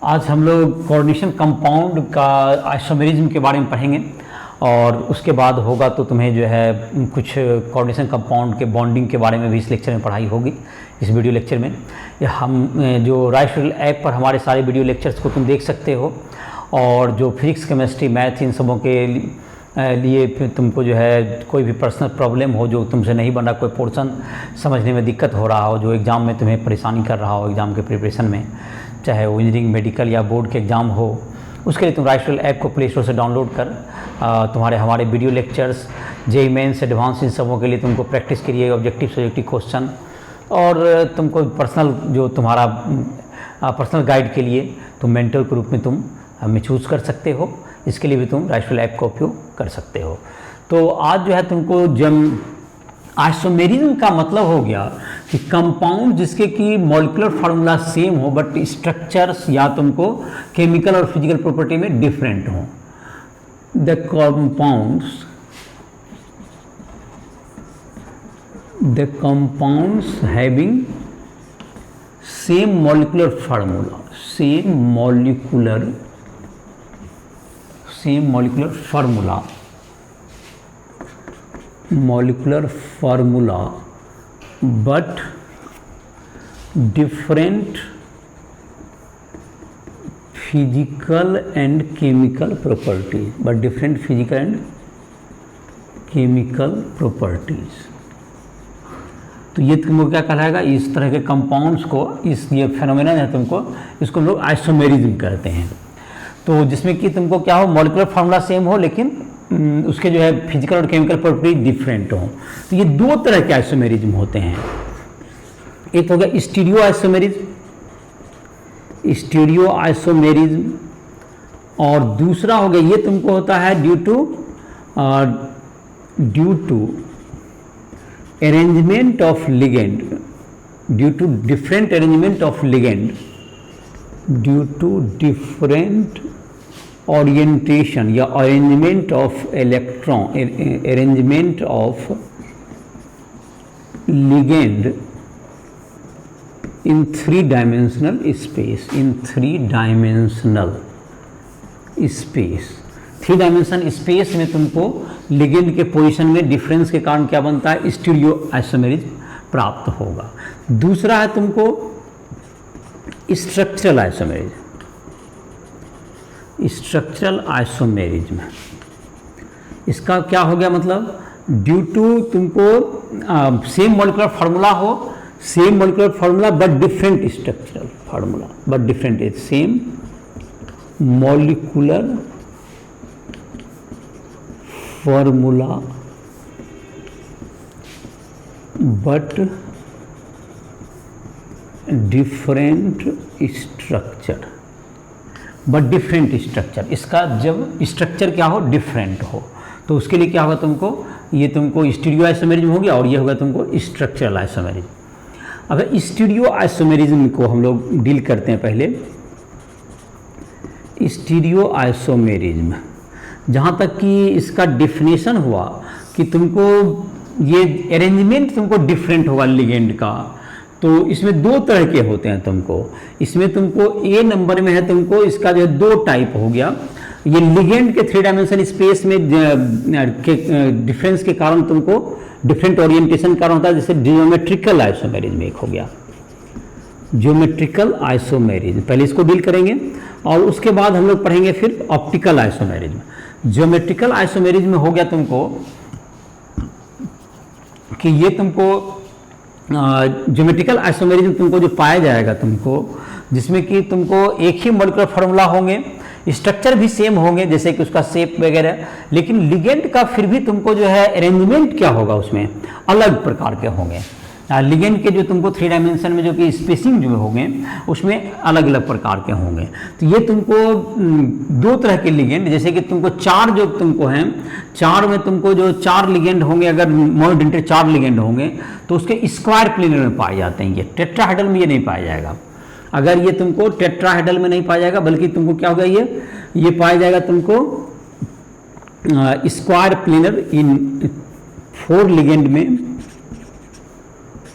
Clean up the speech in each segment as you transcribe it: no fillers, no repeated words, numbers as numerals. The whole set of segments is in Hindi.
आज हम लोग कोऑर्डिनेशन कंपाउंड का आइसोमेरिज्म के बारे में पढ़ेंगे और उसके बाद होगा तो तुम्हें जो है कुछ कोऑर्डिनेशन कंपाउंड के बॉन्डिंग के बारे में भी इस लेक्चर में पढ़ाई होगी। इस वीडियो लेक्चर में हम जो राइट ऐप पर हमारे सारे वीडियो लेक्चर्स को तुम देख सकते हो और जो फिजिक्स केमिस्ट्री मैथ इन सबों के लिए फिर तुमको जो है कोई भी पर्सनल प्रॉब्लम हो, जो तुमसे नहीं बना, कोई पोर्शन समझने में दिक्कत हो रहा हो, जो एग्ज़ाम में तुम्हें परेशानी कर रहा हो एग्ज़ाम के प्रिपरेशन में, चाहे वो इंजीनियरिंग मेडिकल या बोर्ड के एग्ज़ाम हो, उसके लिए तुम राइट ऐप को प्ले स्टोर से डाउनलोड कर हमारे video lectures JEE mains advance इन सबों के लिए तुमको प्रैक्टिस करिए, ऑब्जेक्टिव सब्जेक्टिव क्वेश्चन और तुमको पर्सनल जो तुम्हारा पर्सनल गाइड के लिए तुम मेंटर के रूप में तुम हमें चूज़ कर सकते हो। इसके लिए भी तुम राइट ऐप का उपयोग कर सकते हो। तो आज जो है तुमको जब आइसोमेरिज्म का मतलब हो गया कि कंपाउंड जिसके कि मॉलिक्यूलर फार्मूला सेम हो बट स्ट्रक्चर्स या तुमको केमिकल और फिजिकल प्रॉपर्टी में डिफरेंट हो। The compounds having same molecular formula, molecular formula but different physical and chemical properties, तो ये तुमको क्या कहलाएगा, इस तरह के कंपाउंड्स को, इस ये फेनोमेना है तुमको, इसको हम लोग आइसोमेरिज्म कहते हैं। तो जिसमें कि तुमको क्या हो, मॉलिक्यूलर फार्मूला सेम हो लेकिन उसके जो है फिजिकल और केमिकल प्रॉपर्टी डिफरेंट हो। तो ये दो तरह के आइसोमेरिज्म होते हैं। एक हो गया स्टीरियो आइसोमेरिज्म और दूसरा हो गया ये तुमको होता है due to arrangement of ligand, due to different orientation या arrangement of ligand in three dimensional space में तुमको लिगेंड के पोजीशन में डिफरेंस के कारण क्या बनता है, स्टीरियो आइसोमेरिज्म प्राप्त होगा। दूसरा है तुमको स्ट्रक्चरल आइसोमेरिज्म। इसका क्या हो गया मतलब, ड्यू टू तुमको same molecular formula but different structural formula, same molecular formula but different structure. इसका जब स्ट्रक्चर क्या हो, डिफरेंट हो, तो उसके लिए क्या होगा तुमको, ये तुमको स्टीरियो आइसोमेरिज्म हो गया और ये होगा तुमको स्ट्रक्चरल आइसोमेरिज्म। अब स्टीरियो आइसोमेरिज्म को हम लोग डील करते हैं। पहले स्टीरियो आइसोमेरिज्म, जहाँ तक कि इसका डिफिनेशन हुआ कि तुमको ये अरेंजमेंट तुमको डिफरेंट होगा लिगेंड का, तो इसमें दो तरह के होते हैं तुमको। इसमें तुमको ए नंबर में है तुमको, इसका जो है दो टाइप हो गया। ये लिगेंड के थ्री डायमेंशन स्पेस में डिफरेंस के कारण तुमको डिफरेंट ओरिएंटेशन कारण होता है, जैसे जियोमेट्रिकल आइसोमेरिज्म एक हो गया, जियोमेट्रिकल आइसोमेरिज्म। पहले इसको डील करेंगे और उसके बाद हम लोग पढ़ेंगे फिर ऑप्टिकल आइसोमेरिज्म। जियोमेट्रिकल आइसोमेरिज्म में हो गया तुमको कि ये तुमको ज्योमेट्रिकल आइसोमेरिज्म तुमको जो पाया जाएगा तुमको, जिसमें कि तुमको एक ही मॉलिक्यूलर फार्मूला होंगे, स्ट्रक्चर भी सेम होंगे जैसे कि उसका शेप वगैरह, लेकिन लिगेंड का फिर भी तुमको जो है अरेंजमेंट क्या होगा, उसमें अलग प्रकार के होंगे। लिगेंड के जो तुमको थ्री डायमेंशन में जो कि स्पेसिंग जो होंगे उसमें अलग अलग प्रकार के होंगे। तो ये तुमको दो तरह के लिगेंड, जैसे कि तुमको चार जो तुमको हैं, चार में तुमको जो चार लिगेंड होंगे, अगर मोनोडेंटेड चार लिगेंड होंगे तो उसके स्क्वायर प्लेनर में पाए जाते हैं। ये टेट्राहेड्रल में ये नहीं पाया जाएगा। अगर ये तुमको टेट्राहेड्रल में नहीं पाया जाएगा, बल्कि तुमको क्या होगा, ये पाया जाएगा तुमको स्क्वायर प्लेनर इन फोर लिगेंड में,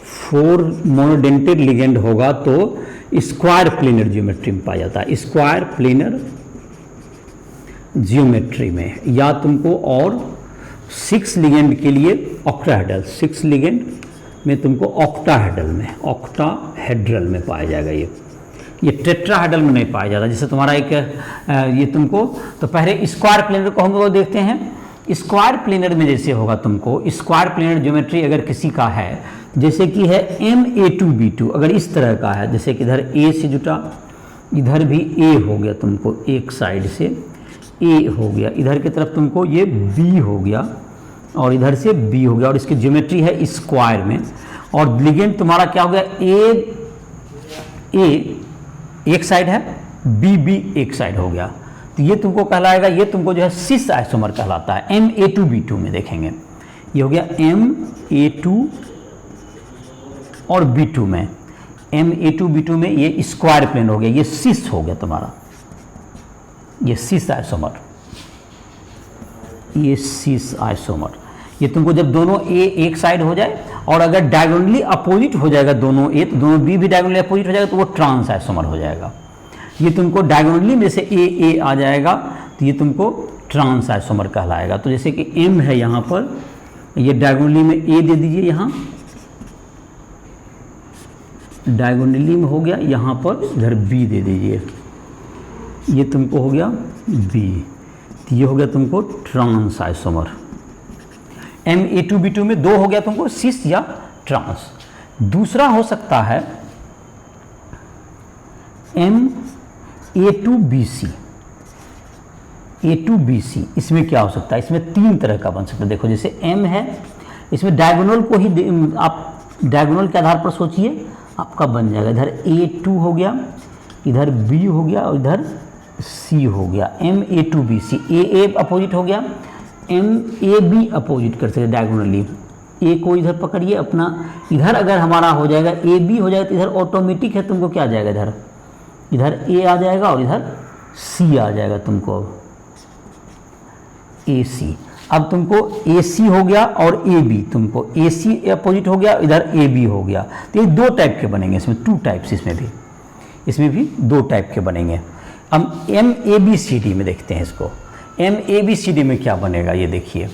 फोर मोनोडेंटेड लिगेंड होगा तो स्क्वायर प्लेनर ज्योमेट्री में पाया जाता है, स्क्वायर प्लेनर ज्योमेट्री में, या तुमको और 6 लिगेंड के लिए ऑक्टाहेड्रल, 6 लिगेंड में तुमको ऑक्टाहेड्रल में पाया जाएगा। ये टेट्राहेड्रल में नहीं पाया जाता। जैसे तुम्हारा एक ये तुमको, तो पहले स्क्वायर प्लेनर को हम लोग देखते हैं। स्क्वायर प्लेनर में जैसे होगा तुमको, स्क्वायर प्लेनर ज्योमेट्री अगर किसी का है, जैसे कि है MA2B2, अगर इस तरह का है, जैसे कि इधर A से जुटा, इधर भी A हो गया तुमको, एक साइड से A हो गया, इधर की तरफ तुमको ये B हो गया और इधर से B हो गया, और इसकी ज्योमेट्री है स्क्वायर में, और लिगेंड तुम्हारा क्या हो गया, A एक साइड है, B एक साइड हो गया, तो ये तुमको कहलाएगा, ये तुमको जो है सिस आइसोमर कहलाता है। MA2B2 में देखेंगे, ये हो गया MA2 और B2 में, MA2B2 में ये स्क्वायर प्लेन हो गया, ये सिस हो गया तुम्हारा, ये सिस आइसोमर, ये सिस आइसोमर। ये तुमको जब दोनों A एक साइड हो जाए और अगर डायगोनली अपोजिट हो जाएगा दोनों A, तो दोनों B भी डायगोनली अपोजिट हो जाएगा, तो वो ट्रांस आइसोमर हो जाएगा। ये तुमको डायगोनली में से A आ जाएगा, तो ये तुमको ट्रांस आइसोमर कहलाएगा। तो जैसे कि M है यहाँ पर, ये डायगोनली में A दे दीजिए, यहाँ डायगोनली में हो गया, यहाँ पर इधर B दे दीजिए, ये तुमको हो गया B, तो ये हो गया तुमको ट्रांस आइसोमर। MA2B2 में 2 हो गया तुमको सिस या ट्रांस। दूसरा हो सकता है MA2BC, A2BC, इसमें क्या हो सकता है, इसमें 3 तरह का बन सकता है। देखो जैसे M है, इसमें डायगोनल को ही आप डायगोनल के आधार पर सोचिए, आपका बन जाएगा, इधर A2 हो गया, इधर B हो गया और इधर C हो गया, MA2BC। AA अपोजिट हो गया, MAB अपोजिट कर सकते डायगोनली। A को इधर पकड़िए अपना, इधर अगर हमारा हो जाएगा AB हो जाएगा, तो इधर ऑटोमेटिक है तुमको क्या आ जाएगा, इधर A आ जाएगा और इधर C आ जाएगा तुमको, AC। अब तुमको AC हो गया और AB, तुमको AC अपोजिट हो गया, इधर AB हो गया, तो ये 2 टाइप के बनेंगे, इसमें 2 टाइप्स, इसमें भी 2 टाइप के बनेंगे। अब MABCD में देखते हैं इसको। MABCD में क्या बनेगा, ये देखिए,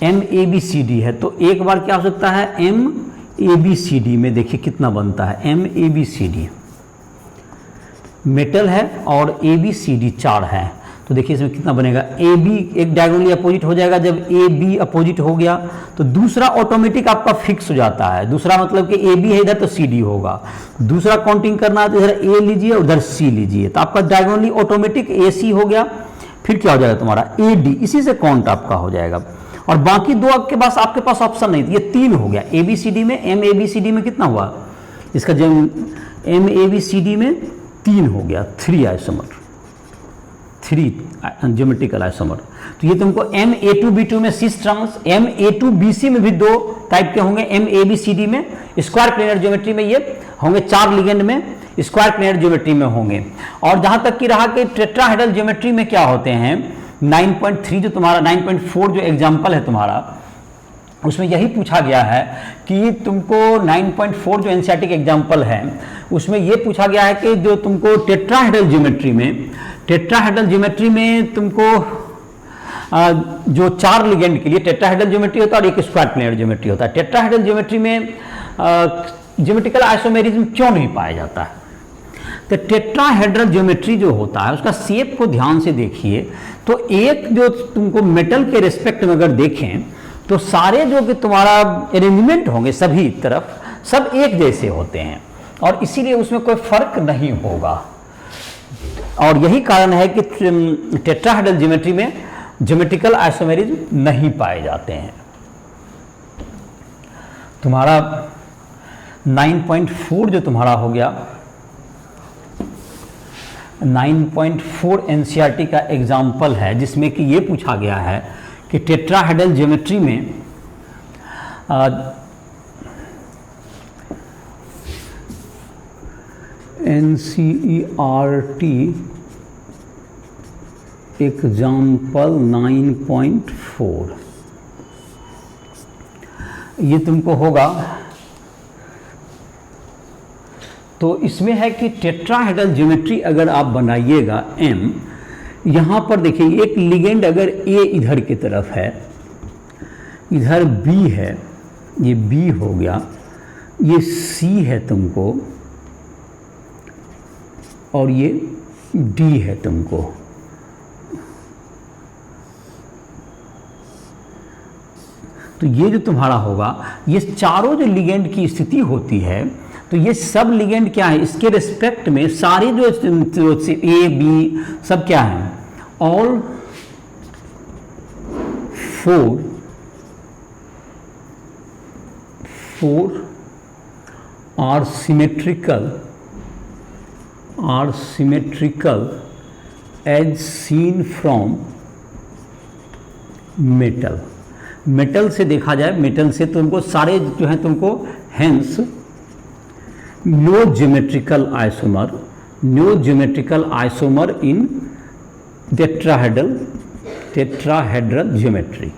MABCD है, तो एक बार क्या हो सकता है, MABCD में देखिए कितना बनता है। MABCD मेटल है और ABCD 4 है, तो देखिए इसमें कितना बनेगा, AB एक डायगोनली अपोजिट हो जाएगा। जब AB अपोजिट हो गया तो दूसरा ऑटोमेटिक आपका फिक्स हो जाता है। दूसरा मतलब कि AB है इधर, तो CD होगा। दूसरा काउंटिंग करना है तो इधर A लीजिए और उधर C लीजिए, तो आपका डायगोनली ऑटोमेटिक AC हो गया। फिर क्या हो जाएगा तुम्हारा AD, इसी से काउंट आपका हो जाएगा। और बाकी 2 आपके पास ऑप्शन नहीं, ये 3 हो गया। ABCD में, MABCD में कितना हुआ, इसका जब MABCD में 3 हो गया, 3 आइसोमर, 3 ज्योमेट्रिकल आइसोमर। तो ये तुमको MA2B2 में सिस ट्रांस, MA2BC में भी 2 टाइप के होंगे। MABCD में स्क्वायर प्लेनर ज्योमेट्री में ये होंगे, 4 लिगेंड में स्क्वायर प्लेनर ज्योमेट्री में होंगे। और जहां तक कि रहा कि टेट्राहेड्रल ज्योमेट्री में क्या होते हैं, 9.3 जो तुम्हारा 9.4 जो एग्जाम्पल है तुम्हारा, उसमें यही पूछा गया है कि तुमको 9.4 जो एनसीईआरटी के एग्जाम्पल है, उसमें यह पूछा गया है कि जो तुमको टेट्राहेड्रल ज्योमेट्री में तुमको जो 4 लिगेंड के लिए टेट्राहेड्रल ज्योमेट्री होता है और एक स्क्वायर प्लेनर ज्योमेट्री होता है। टेट्राहेड्रल ज्योमेट्री में ज्योमेट्रिकल आइसोमेरिज्म क्यों नहीं पाया जाता है? तो टेट्राहेड्रल ज्योमेट्री जो होता है उसका शेप को ध्यान से देखिए, तो एक जो तुमको मेटल के रिस्पेक्ट में अगर देखें तो सारे जो कि तुम्हारा अरेंजमेंट होंगे सभी तरफ सब एक जैसे होते हैं, और इसीलिए उसमें कोई फर्क नहीं होगा। और यही कारण है कि टेट्राहेड्रल ज्योमेट्री में ज्योमेट्रिकल आइसोमेरिज्म नहीं पाए जाते हैं। तुम्हारा 9.4 जो तुम्हारा हो गया, 9.4 एनसीईआरटी का एग्जाम्पल है जिसमें कि ये पूछा गया है कि टेट्राहेड्रल ज्योमेट्री में एनसीईआरटी एग्जाम्पल 9.4, ये तुमको होगा तो इसमें है कि टेट्राहेड्रल ज्योमेट्री अगर आप बनाइएगा M, यहाँ पर देखिए एक लिगेंड अगर A इधर की तरफ है, इधर B है, ये B हो गया, ये C है तुमको, और ये D है तुमको। तो ये जो तुम्हारा होगा, ये चारों जो लिगेंड की स्थिति होती है, तो ये सब लिगेंड क्या है, इसके रिस्पेक्ट में सारे जो A B सब क्या है, all four are symmetrical as seen from metal से देखा जाए, मेटल से तुमको सारे जो है तुमको, hence no geometrical isomer in tetrahedral geometry.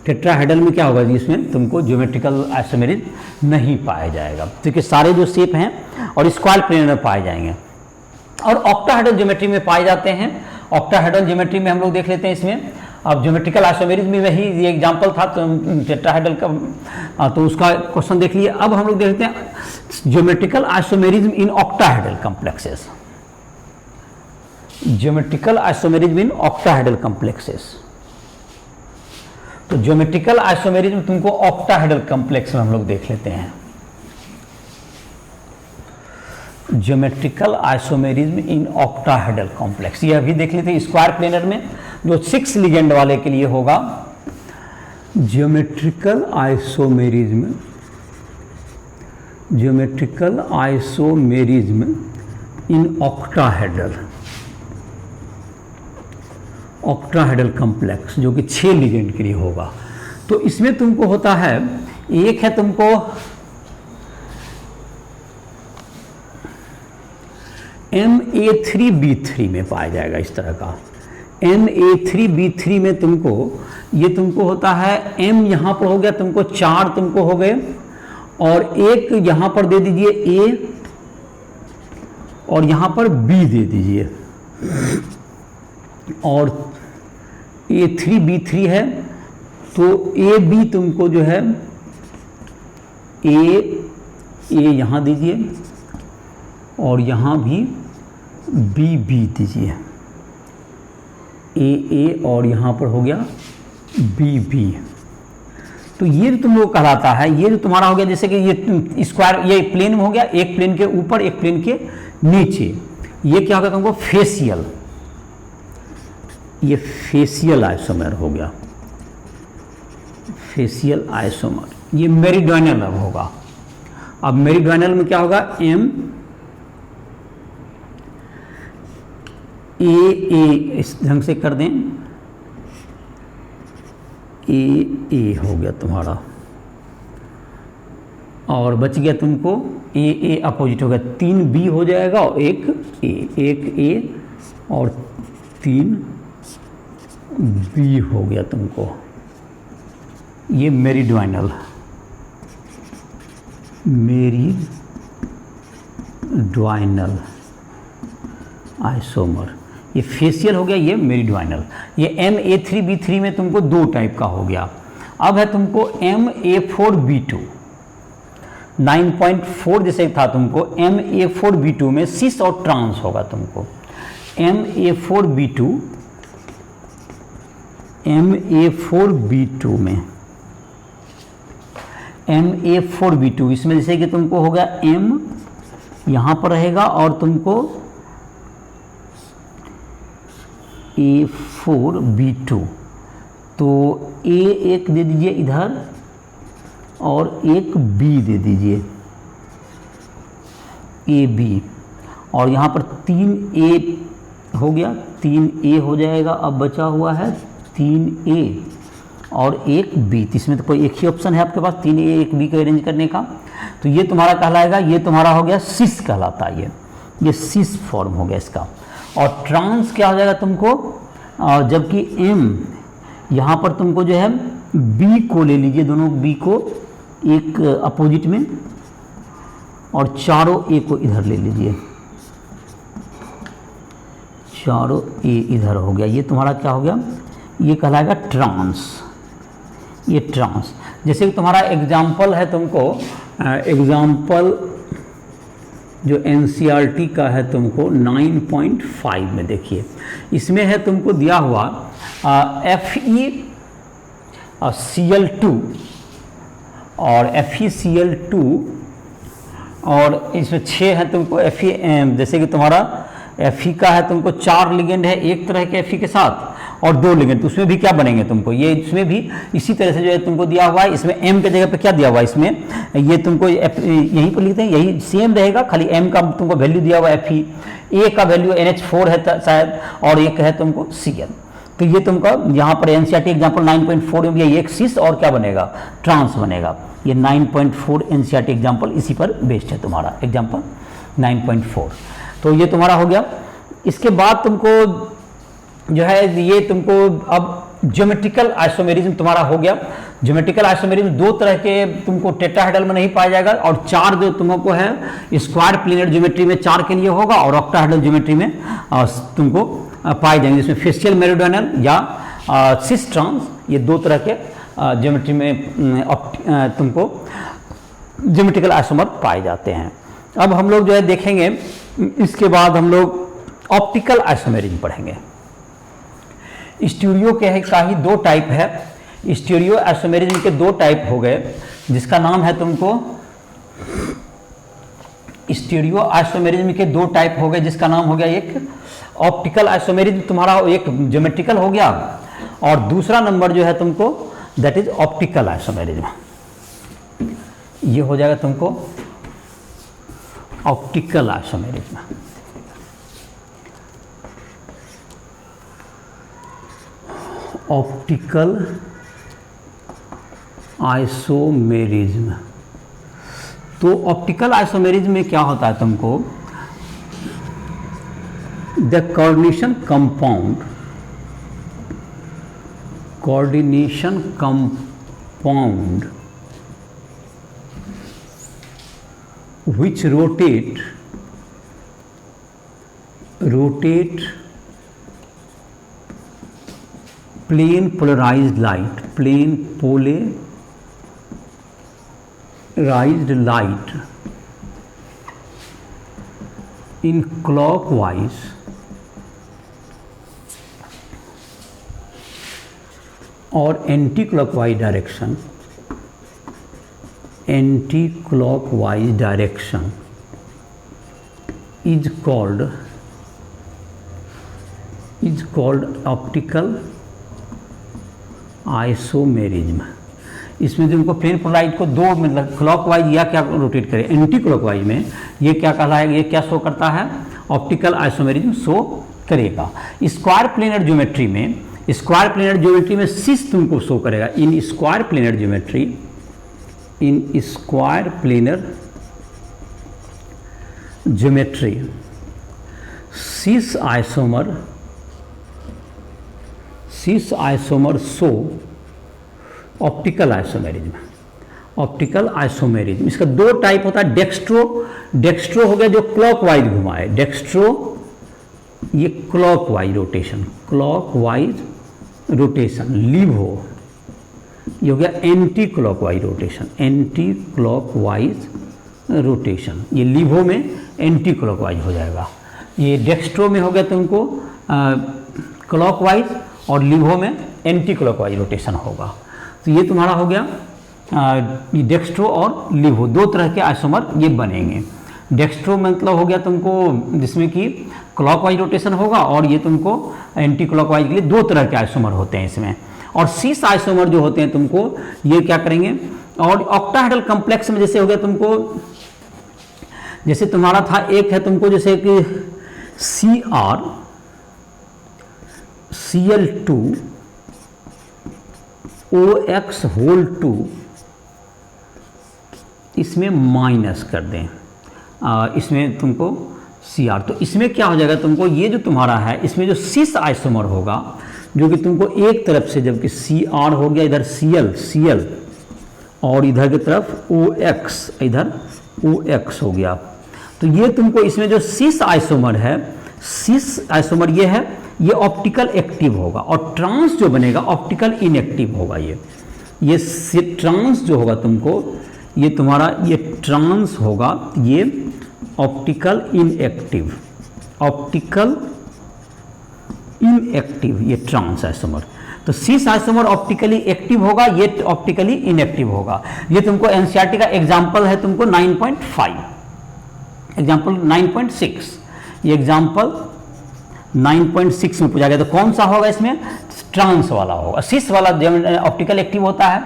Tetrahedral में क्या होगा जी, इसमें तुमको ज्योमेट्रिकल आइसोमेरिज्म नहीं पाया जाएगा, क्योंकि सारे जो शेप हैं और स्क्वायर प्लेन में पाए जाएंगे, और ऑक्टाहेड्रल ज्योमेट्री में पाए जाते हैं। ऑक्टाहेड्रल ज्योमेट्री में हम लोग देख लेते हैं इसमें, अब ज्योमेट्रिकल आइसोमेरिज्म में वही ये एग्जांपल था तो टेट्राहेड्रल का, तो उसका क्वेश्चन देख लिए। अब हम लोग देखते हैं geometrical isomerism in octahedral complexes. Geometrical isomerism in octahedral complexes, तो ज्योमेट्रिकल आइसोमेरिज्म तुमको ऑक्टाहेड्रल कॉम्प्लेक्स में हम लोग देख लेते हैं। Geometrical isomerism in octahedral complex, ये अभी देख लेते हैं स्क्वायर प्लेनर में, जो 6 लिगेंड वाले के लिए होगा। Geometrical isomerism in octahedral complex, जो कि 6 लिगेंड के लिए होगा। तो इसमें तुमको होता है, एक है तुमको MA3B3 में पाया जाएगा इस तरह का। MA3B3 में तुमको ये तुमको होता है, M यहाँ पर हो गया तुमको 4 तुमको हो गए, और एक यहाँ पर दे दीजिए A, और यहाँ पर B दे दीजिए, और A3B3 है, तो AB तुमको जो है A यहाँ दीजिए, और यहाँ भी B दीजिए, A और यहाँ पर हो गया B। तो ये तुम लोग कहलाता है, ये जो तुम्हारा हो गया, जैसे कि ये स्क्वायर, ये प्लेन में हो गया, एक प्लेन के ऊपर एक प्लेन के नीचे, ये क्या होगा तुमको फेसियल, ये फेसियल आइसोमर हो गया, फेसियल आइसोमर। ये मेरिडियनल अब होगा। अब मेरिडियनल में क्या होगा, MAA इस ढंग से कर दें, AA हो गया तुम्हारा, और बच गया तुमको AA अपोजिट हो गया, 3B हो जाएगा और एक A और 3B हो गया तुमको। ये मेरिडियनल आइसोमर, ये फेसियल हो गया, ये मेरिडियनल। ये MA3B3 में तुमको 2 टाइप का हो गया। अब है तुमको MA4B2, 9.4 जैसे था तुमको, MA4B2 में सिस और ट्रांस होगा तुमको। MA4B2 इसमें जैसे कि तुमको होगा M यहाँ पर रहेगा, और तुमको A4B2, तो A एक दे दीजिए इधर और एक B दे दीजिए, AB, और यहाँ पर 3A हो गया, 3A हो जाएगा। अब बचा हुआ है 3A और एक B, इसमें तो कोई एक ही ऑप्शन है आपके पास 3A एक B को अरेंज करने का, तो ये तुम्हारा कहलाएगा, ये तुम्हारा हो गया सिस कहलाता है, ये सिस फॉर्म हो गया इसका। और ट्रांस क्या हो जाएगा तुमको, और जबकि M यहाँ पर तुमको जो है B को ले लीजिए, दोनों B को एक अपोजिट में और चारों ए को इधर ले लीजिए, चारों ए इधर हो गया। ये तुम्हारा क्या हो गया, ये कहलाएगा ट्रांस, ये ट्रांस। जैसे कि तुम्हारा एग्जाम्पल है, तुमको एग्जाम्पल जो NCERT का है तुमको 9.5 में देखिए, इसमें है तुमको दिया हुआ FeCl2 और FeCl2 और इसमें 6 है तुमको Fe, जैसे कि तुम्हारा Fe का है तुमको 4 लिगेंड है एक तरह के Fe के साथ और 2 लिगेंड, तो उसमें भी क्या बनेंगे तुमको, ये इसमें भी इसी तरह से जो है तुमको दिया हुआ है। इसमें M के जगह पे क्या दिया हुआ है, इसमें ये तुमको यहीं पर लिखते हैं, यही सेम रहेगा, खाली M का तुमको वैल्यू दिया हुआ है Fe, A का वैल्यू NH4 है शायद, और एक है तुमको Cl। तो ये तुमको यहाँ पर NCERT एग्जाम्पल 9.4 में ये एक सिस और क्या बनेगा, ट्रांस बनेगा। ये 9.4 NCERT एग्जाम्पल इसी पर बेस्ड है तुम्हारा, एग्जाम्पल 9.4। तो ये तुम्हारा हो गया। इसके बाद तुमको जो है ये तुमको अब ज्योमेट्रिकल आइसोमेरिज्म तुम्हारा हो गया। ज्योमेट्रिकल आइसोमेरिज्म 2 तरह के तुमको टेट्राहेड्रल में नहीं पाया जाएगा, और 4 जो तुमको है स्क्वायर प्लेनर ज्योमेट्री में 4 के लिए होगा, और ऑक्टाहेड्रल ज्योमेट्री में तुमको पाए जाएंगे, जिसमें फेशियल मेरिडियनल या सिस ट्रांस, ये 2 तरह के ज्योमेट्री में तुमको ज्योमेट्रिकल आइसोमर पाए जाते हैं। अब हम लोग जो है देखेंगे, इसके बाद हम लोग ऑप्टिकल आइसोमेरिज्म पढ़ेंगे। स्टीरियो के का ही 2 टाइप है, स्टीरियो आइसोमेरिज्म के 2 टाइप हो गए, जिसका नाम है तुमको स्टीरियो आइसोमेरिज्म के 2 टाइप हो गए, जिसका नाम हो गया एक ऑप्टिकल आइसोमेरिज्म तुम्हारा, एक ज्योमेट्रिकल हो गया, और दूसरा नंबर जो है तुमको दैट इज ऑप्टिकल आइसोमेरिज्म। ये हो जाएगा तुमको ऑप्टिकल आइसोमेरिज्म। ऑप्टिकल आइसोमेरिज्म, तो ऑप्टिकल आइसोमेरिज्म में क्या होता है तुमको, the coordination compound which rotate plane polarized light in clockwise और anti clockwise direction is called optical isomerism. इसमें जो उनको प्लेन पोलराइज को 2 मतलब क्लॉकवाइज या क्या रोटेट करे, एंटी क्लॉकवाइज में ये क्या कहलाएगा, ये क्या शो करता है, ऑप्टिकल आइसोमेरिज्म शो करेगा। स्क्वायर प्लेनर ज्योमेट्री में सिस तुमको शो करेगा। In square planar geometry cis isomer show optical isomerism. इसका 2 टाइप होता है, डेक्स्ट्रो हो गया जो क्लॉकवाइज घुमाए, ये क्लॉकवाइज रोटेशन, लिवो ये हो गया एंटी क्लॉकवाइज रोटेशन, ये लिवो में एंटी क्लॉकवाइज हो जाएगा। ये डेक्स्ट्रो में हो गया तुमको क्लॉकवाइज और लिवो में एंटी क्लॉकवाइज रोटेशन होगा। तो ये तुम्हारा हो गया डेक्स्ट्रो और लिवो, 2 तरह के आइसोमर ये बनेंगे। डेक्स्ट्रो मतलब हो गया तुमको जिसमें कि क्लॉकवाइज रोटेशन होगा, और ये तुमको एंटी क्लॉकवाइज के लिए 2 तरह के आइसोमर होते हैं इसमें। और सिस आइसोमर जो होते हैं तुमको ये क्या करेंगे, और ऑक्टाहेड्रल कॉम्प्लेक्स में जैसे हो गया तुमको, जैसे तुम्हारा था एक है तुमको जैसे कि Cl2 OX होल 2, इसमें माइनस कर दें, इसमें तुमको Cr, तो इसमें क्या हो जाएगा तुमको, ये जो तुम्हारा है इसमें जो सिस आइसोमर होगा जो कि तुमको एक तरफ से, जबकि Cr हो गया इधर Cl और इधर की तरफ OX, इधर OX हो गया। तो ये तुमको इसमें जो सिस आइसोमर है, सिस आइसोमर ये है, ये ऑप्टिकल एक्टिव होगा, और ट्रांस जो बनेगा ऑप्टिकल इनएक्टिव होगा। ये ट्रांस जो होगा तुमको, ये तुम्हारा ये ट्रांस होगा, ये ऑप्टिकल इनएक्टिव, ऑप्टिकल इनएक्टिव, ये ट्रांस आइसोमर। तो सिस आइसोमर ऑप्टिकली एक्टिव होगा, ये ऑप्टिकली इनएक्टिव होगा। ये तुमको एनसीईआरटी का एग्जाम्पल है तुमको 9.5, एग्जाम्पल 9.6, ये एग्जाम्पल 9.6 में पूछा गया। तो कौन सा होगा इसमें? ट्रांस वाला होगा। सिस वाला ऑप्टिकल एक्टिव होता है।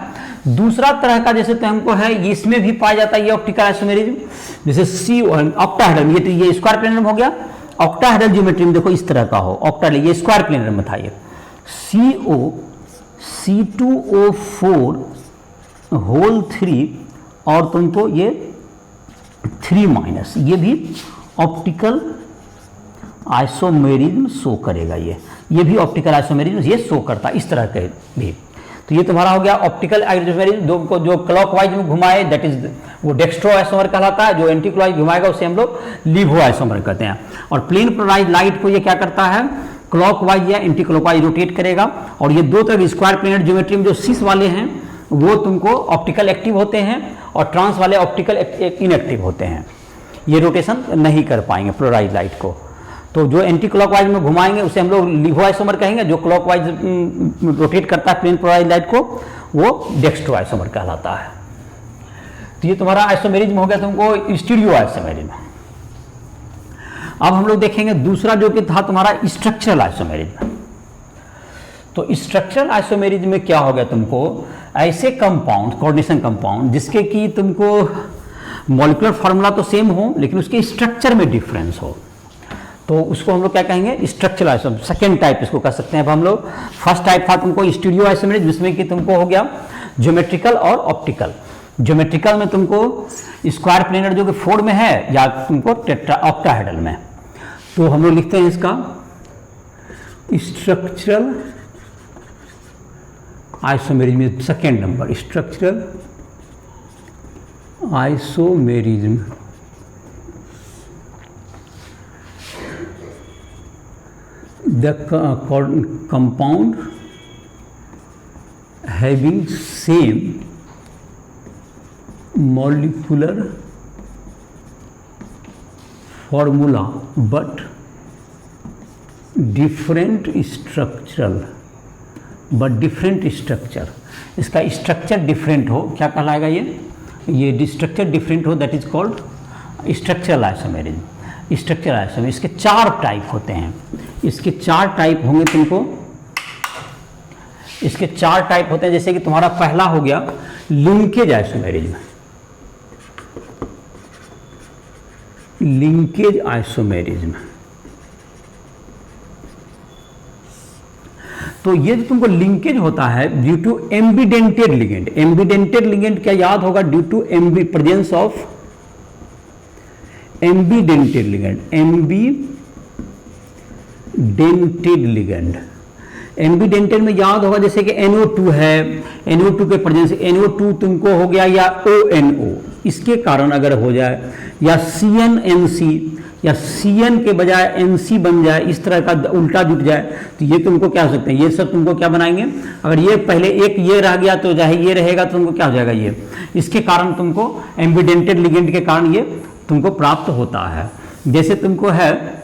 दूसरा तरह का जैसे तो हमको है, इसमें भी पाया जाता है ये ऑप्टिकल आइसोमेरिज्म, जैसे सी ऑक्टाहेड्रल, ये स्क्वायर प्लेनर में हो गया। ऑक्टाहेड्रल ज्योमेट्री में देखो इस तरह का हो, ऑक्टाहेड्रल ये स्क्वायर प्लेनर में था, ये CO C2O4 होल 3 और तुमको ये 3-, ये भी ऑप्टिकल आइसोमेरिज्म शो करेगा। ये भी ऑप्टिकल आइसोमेरिज्म ये शो करता है इस तरह के भी। तो ये तुम्हारा हो गया ऑप्टिकल आइसोमेरिज्म, जो क्लॉकवाइज में घुमाए दैट इज वो डेक्स्ट्रो आइसोमर कहलाता है, जो एंटी क्लॉकवाइज घुमाएगा उसे हम लोग लीवो आइसोमर कहते हैं। और प्लेन पोलराइज्ड लाइट को ये क्या करता है, क्लॉकवाइज या एंटी क्लॉकवाइज रोटेट करेगा। और ये दो तरह स्क्वायर प्लेनर ज्योमेट्री में जो सिस वाले हैं वो तुमको ऑप्टिकल एक्टिव होते हैं, और ट्रांस वाले ऑप्टिकल इनएक्टिव होते हैं, ये रोटेशन नहीं कर पाएंगे पोलराइज्ड लाइट को। तो जो एंटी क्लॉकवाइज में घुमाएंगे उसे हम लोग लीवो आइसोमर कहेंगे, जो क्लॉकवाइज रोटेट करता है प्लेन पोलराइज्ड लाइट को वो डेक्स्ट्रो आइसोमर कहलाता है। तो ये तुम्हारा आइसोमेरिज्म हो गया तुमको स्टीरियो आइसोमेरिज्म। अब हम लोग देखेंगे दूसरा जो कि था तुम्हारा स्ट्रक्चरल आइसोमेरिज्म। तो स्ट्रक्चरल आइसोमेरिज्म में क्या हो गया तुमको, ऐसे कंपाउंड, कोऑर्डिनेशन कंपाउंड जिसके कि तुमको मॉलिक्यूलर फार्मूला तो सेम हो लेकिन उसके स्ट्रक्चर में डिफरेंस हो, तो उसको हम लोग क्या कहेंगे, स्ट्रक्चरल आइसोमेरिज्म। सेकेंड टाइप इसको कह सकते हैं अब हम लोग। फर्स्ट टाइप था तुमको स्टीरियो आइसोमेरिज्म, जिसमें कि तुमको हो गया ज्योमेट्रिकल और ऑप्टिकल। ज्योमेट्रिकल में तुमको स्क्वायर प्लेनर जो कि 4 में है, या तुमको ऑक्टाहेड्रल में। तो हम लोग लिखते हैं इसका structural isomerism, second number structural isomerism. The compound having same molecular formula but different structure, इसका स्ट्रक्चर डिफरेंट हो, क्या कहलाएगा ये स्ट्रक्चर डिफरेंट हो, that is called structural isomerism. Structural isomerism इसके 4 टाइप होते हैं, इसके 4 टाइप होंगे तुमको, इसके 4 टाइप होते हैं। जैसे कि तुम्हारा पहला हो गया लिंकेज आइसोमेरिज्म, लिंकेज आइसोमेरिज्म। तो ये जो तुमको लिंकेज होता है due to ambidentate ligand. Ambidentate ligand क्या याद होगा, due to presence of ambidentate ligand, ambidentate ligand. Ambidentate में याद होगा जैसे कि NO2 है, NO2 के प्रेजेंस, NO2 तुमको हो गया या ONO, इसके कारण अगर हो जाए, या CnNC, या CN के बजाय NC बन जाए, इस तरह का उल्टा जुट जाए, तो ये तुमको क्या हो सकते हैं, ये सब तुमको क्या बनाएंगे, अगर ये पहले एक ये रह गया तो चाहे ये रहेगा तो तुमको क्या हो जाएगा, ये इसके कारण तुमको एम्बिडेंटेड लिगेंड के कारण ये तुमको प्राप्त होता है। जैसे तुमको है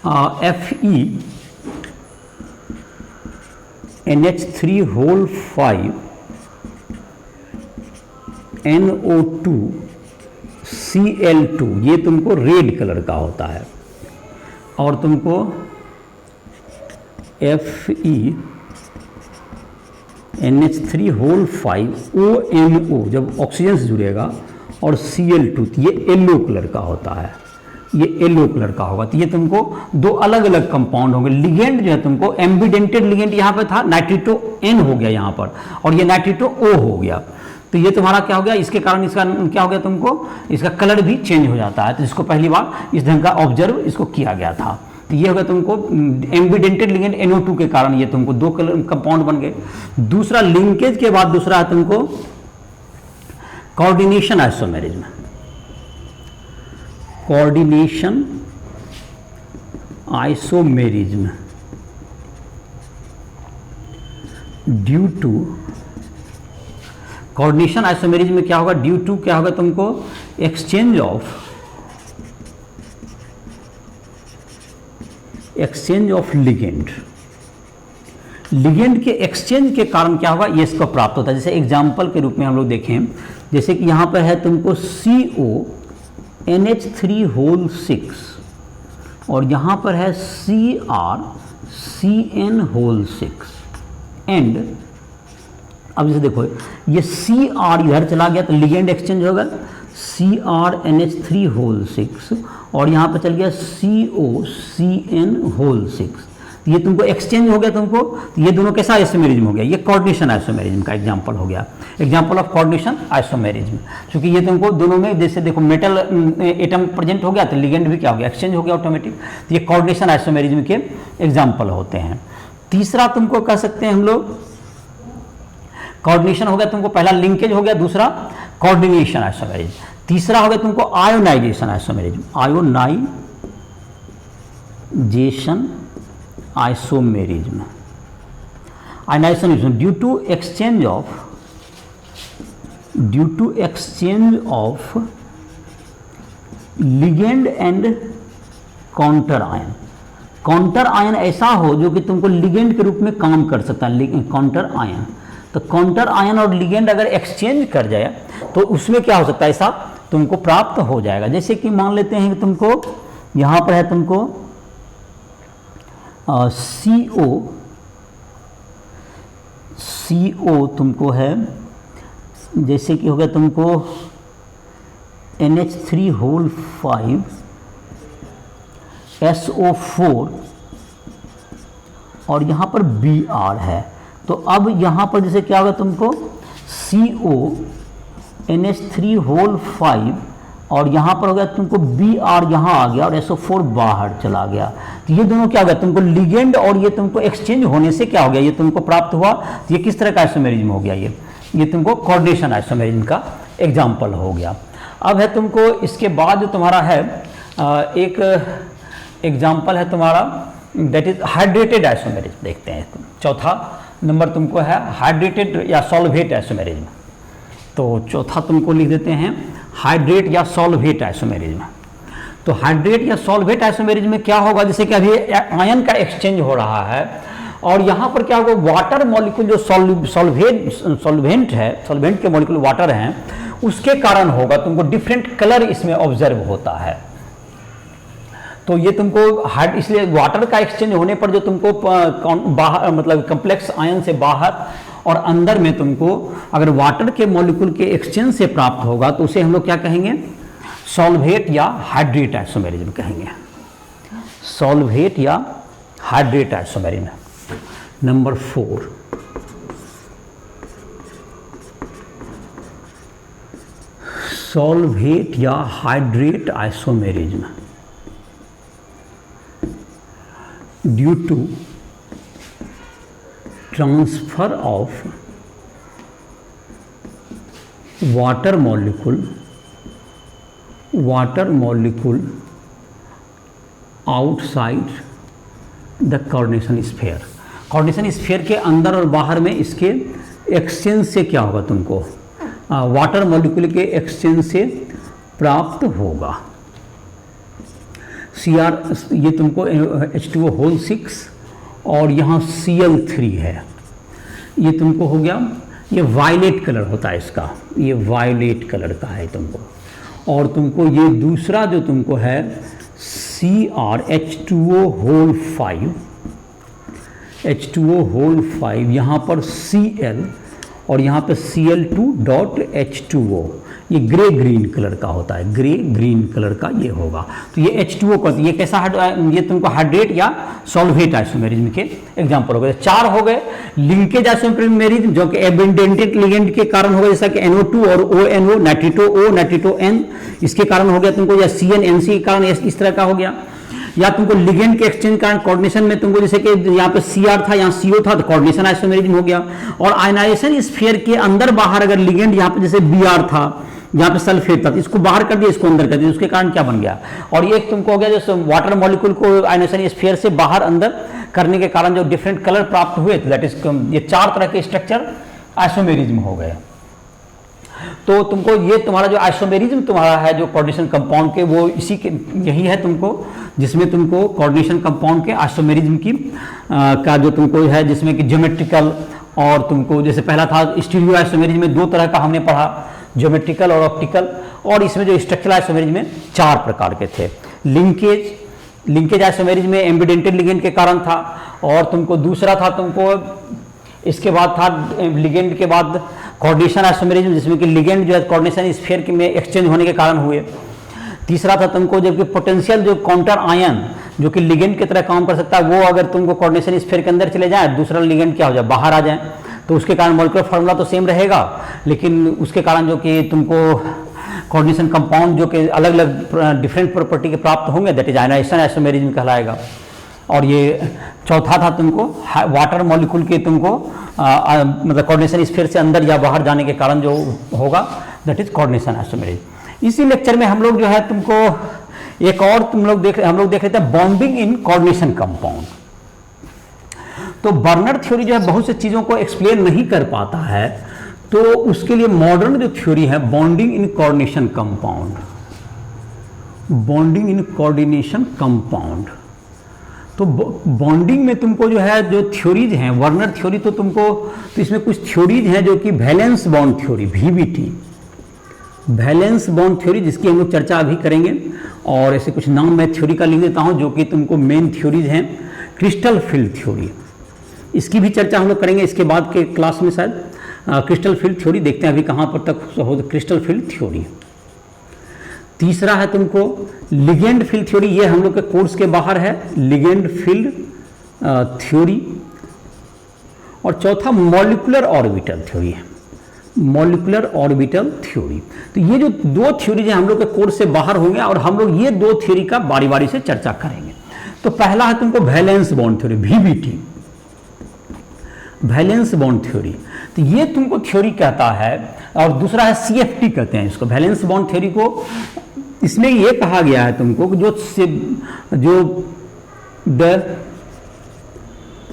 Fe NH3 whole 5 NO2 Cl2, ये तुमको रेड कलर का होता है। और तुमको Fe NH3 होल 5 ONO जब ऑक्सीजन से जुड़ेगा और Cl2, ये येलो कलर का होता है, ये येलो कलर का होगा। तो ये तुमको 2 अलग अलग कंपाउंड होंगे। लिगेंड जो है तुमको एम्बिडेंटेड लिगेंड यहाँ पे था, नाइट्रिटो N हो गया यहाँ पर, और ये नाइट्रिटो O हो गया। तो ये तुम्हारा क्या हो गया, इसके कारण इसका क्या हो गया, तुमको इसका कलर भी चेंज हो जाता है। तो इसको पहली बार इस ढंग का ऑब्जर्व इसको किया गया था। तो ये हो गया तुमको एम्बिडेंटेड लिगेंड NO2 के कारण ये तुमको 2 कलर कंपाउंड बन गए। दूसरा लिंकेज के बाद दूसरा है तुमको coordination isomerism, coordination isomerism due to, coordination isomerism में क्या होगा, ड्यू टू क्या होगा तुमको, एक्सचेंज ऑफ लिगेंड, लिगेंड के एक्सचेंज के कारण क्या होगा, ये इसको प्राप्त होता है। जैसे एग्जाम्पल के रूप में हम लोग देखें, जैसे कि यहां पर है तुमको CONH3 और यहां पर है CrCN6 एंड, अब जैसे देखो ये Cr इधर चला गया तो लिगेंड एक्सचेंज होगा CrNH3 और यहाँ पर चल गया COCN6, तो ये तुमको एक्सचेंज हो गया तुमको, तो ये दोनों कैसा आइसोमेरिज्म हो गया, ये कोऑर्डिनेशन आइसोमेरिज्म का एग्जांपल हो गया, एग्जांपल ऑफ कोऑर्डिनेशन आइसोमेरिज्म। क्योंकि ये तुमको दोनों में जैसे देखो मेटल एटम प्रेजेंट हो गया तो लिगेंड भी क्या हो गया, एक्सचेंज हो गया ऑटोमेटिक, तो ये कोऑर्डिनेशन आइसोमेरिज्म के एग्जाम्पल होते हैं। तीसरा तुमको कह सकते हैं हम लोग, कोऑर्डिनेशन हो गया तुमको, पहला लिंकेज हो गया, दूसरा कोऑर्डिनेशन आइसोमेरिज्म, तीसरा हो गया तुमको ionisation isomerism, ionisation isomerism, ionisation due to exchange of ligand and counter ion, counter ion ऐसा हो जो कि तुमको लिगेंड के रूप में काम कर सकता है, काउंटर आयन, तो काउंटर आयन और लिगेंड अगर एक्सचेंज कर जाए तो उसमें क्या हो सकता है, ऐसा तुमको प्राप्त हो जाएगा। जैसे कि मान लेते हैं कि तुमको यहां पर है तुमको CO तुमको है, जैसे कि हो गया तुमको NH3 SO4 और यहाँ पर Br है, तो अब यहाँ पर जैसे क्या होगा तुमको CONH3 और यहाँ पर हो गया तुमको Br यहाँ आ गया और SO4 बाहर चला गया, तो ये दोनों क्या हो गया तुमको लिगेंड और ये तुमको एक्सचेंज होने से क्या हो गया, ये तुमको प्राप्त हुआ, तो ये किस तरह का आइसोमेरिज्म हो गया, ये तुमको कोऑर्डिनेशन आइसोमेरिज्म का एग्जाम्पल हो गया। अब है तुमको इसके बाद जो तुम्हारा है एक एग्जाम्पल है तुम्हारा, दैट इज हाइड्रेटेड आइसोमेरिज्म, देखते हैं चौथा नंबर तुमको है हाइड्रेटेड या सॉल्वेट आइसोमेरिज्म। तो चौथा तुमको लिख देते हैं हाइड्रेट या सॉल्वेट आइसोमेरिज्म। तो हाइड्रेट या सॉल्वेट आइसोमेरिज्म में क्या होगा, जैसे कि अभी आयन का एक्सचेंज हो रहा है और यहाँ पर क्या होगा, वाटर मॉलिक्यूल जो सॉल्वेंट है, सॉल्वेंट के मॉलिक्यूल वाटर हैं, उसके कारण होगा तुमको डिफरेंट कलर इसमें ऑब्जर्व होता है। तो ये तुमको इसलिए वाटर का एक्सचेंज होने पर जो तुमको बाहर मतलब कॉम्प्लेक्स आयन से बाहर और अंदर में तुमको अगर वाटर के मॉलिक्यूल के एक्सचेंज से प्राप्त होगा तो उसे हम लोग क्या कहेंगे, सॉल्वेट या हाइड्रेट आइसोमेरिज्म कहेंगे, सॉल्वेट या हाइड्रेट आइसोमेरिज्म। नंबर 4, सॉल्वेट या hydrate isomerism due to transfer of water molecule outside the coordination sphere. Coordination sphere के अंदर और बाहर में इसके एक्सचेंज से क्या होगा तुमको, वाटर मॉलिक्यूल के एक्सचेंज से प्राप्त होगा। Cr ये तुमको H2O6 और यहाँ Cl3 है, ये तुमको हो गया, ये वायलेट कलर होता है इसका, ये वायलेट कलर का है तुमको, और तुमको ये दूसरा जो तुमको है Cr H2O5 यहाँ पर Cl और यहाँ पे Cl2.H2O, ये ग्रे ग्रीन कलर का होता है, ग्रे ग्रीन कलर का ये होगा। तो ये H2O का ये कैसा ये तुमको हाइड्रेट या सॉल्वेट आइसोमेरिज्म के एग्जांपल हो गए। 4 हो गए लिंकेज आइसोमेरिज्म जो कि एबंडेंटेड लिगेंड के कारण हो गया, जैसा कि NO2 और ONO, नाइट्रिटो O नाइट्रिटो N, इसके कारण हो गया तुमको, या CN NC के कारण इस तरह का हो गया। या तुमको लिगेंड के एक्सचेंज कारण कोऑर्डिनेशन में तुमको जैसे कि यहाँ पे Cr था, यहाँ CO था, तो कोऑर्डिनेशन आइसोमेरिज्म हो गया। और आयनाइजेशन स्फीयर के अंदर बाहर अगर लिगेंड यहाँ पे जैसे Br था, यहाँ पे सल्फेट था, इसको बाहर कर दिया, इसको अंदर कर दिया, उसके कारण क्या बन गया। और ये तुमको हो गया जैसे वाटर मॉलिक्यूल को आयनाइजेशन स्फीयर से बाहर अंदर करने के कारण जो डिफरेंट कलर प्राप्त हुए, दैट इज ये 4 तरह के स्ट्रक्चर आइसोमेरिज्म हो गए। तो तुमको ये तुम्हारा जो आइसोमेरिज्म तुम्हारा है जो कोऑर्डिनेशन कंपाउंड के, वो इसी के यही है तुमको, जिसमें तुमको कोऑर्डिनेशन कंपाउंड के आइसोमेरिज्म की का जो तुमको है, जिसमें कि ज्योमेट्रिकल और तुमको जैसे पहला था स्टीरियो आइसोमेरिज्म में 2 तरह का हमने पढ़ा, ज्योमेट्रिकल और ऑप्टिकल, और इसमें जो स्ट्रक्चरल आइसोमेरिज्म में 4 प्रकार के थे। लिंकेज आइसोमेरिज्म में एम्बिडेंटेड लिगेंड के कारण था, और तुमको दूसरा था तुमको इसके बाद था लिगेंड के बाद कोऑर्डिनेशन आइसोमेरिज्म, जिसमें कि लिगेंड जो है कोऑर्डिनेशन स्फीयर में एक्सचेंज होने के कारण हुए। तीसरा था तुमको जबकि पोटेंशियल जो काउंटर आयन जो कि लिगेंड की तरह काम कर सकता है, वो अगर तुमको कोऑर्डिनेशन स्फीयर के अंदर चले जाए, दूसरा लिगेंड क्या हो जाए, बाहर आ जाए, तो उसके कारण मॉलिक्यूलर फार्मूला तो सेम रहेगा, लेकिन उसके कारण जो कि तुमको कोऑर्डिनेशन कंपाउंड जो कि अलग अलग डिफरेंट प्रॉपर्टी के प्राप्त होंगे, दैट इज आयनाइजेशन आइसोमेरिज्म कहलाएगा। और ये चौथा था तुमको वाटर मॉलिक्यूल के तुमको मतलब कोऑर्डिनेशन स्फीयर से अंदर या बाहर जाने के कारण जो होगा, दैट इज कोऑर्डिनेशन आइसोमेरिज्म। इसी लेक्चर में हम लोग जो है तुमको एक और हम लोग देख रहे थे बॉन्डिंग इन कोऑर्डिनेशन कंपाउंड। तो बर्नर थ्योरी जो है बहुत सी चीज़ों को एक्सप्लेन नहीं कर पाता है, तो उसके लिए मॉडर्न जो थ्योरी है bonding in coordination compound, bonding in coordination compound. तो बॉन्डिंग में तुमको जो है जो थ्योरीज हैं वर्नर थ्योरी, तो तुमको तो इसमें कुछ थ्योरीज हैं जो कि valence bond theory VBT, valence bond theory, जिसकी हम लोग चर्चा अभी करेंगे। और ऐसे कुछ नाम मैं थ्योरी का लिख देता हूं जो कि तुमको मेन थ्योरीज हैं। क्रिस्टल फील्ड थ्योरी, इसकी भी चर्चा हम लोग करेंगे इसके बाद के क्लास में शायद। क्रिस्टल फील्ड थ्योरी देखते हैं अभी कहाँ पर तक हो, क्रिस्टल फील्ड थ्योरी। तीसरा है तुमको लिगेंड फील्ड थ्योरी, ये हम लोग के कोर्स के बाहर है, लिगेंड फील्ड थ्योरी। और चौथा मॉलिक्यूलर ऑर्बिटल थ्योरी है, मॉलिक्यूलर ऑर्बिटल थ्योरी। तो ये जो 2 थ्योरीज हैं हम लोग के कोर्स से बाहर होंगे, और हम लोग ये 2 थ्योरी का बारी बारी से चर्चा करेंगे। तो पहला है तुमको valence bond theory VBT, valence bond theory. तो ये तुमको थ्योरी कहता है, और दूसरा है CFT कहते हैं इसको, वैलेंस बॉन्ड थ्योरी को। इसमें ये कहा गया है तुमको कि जो the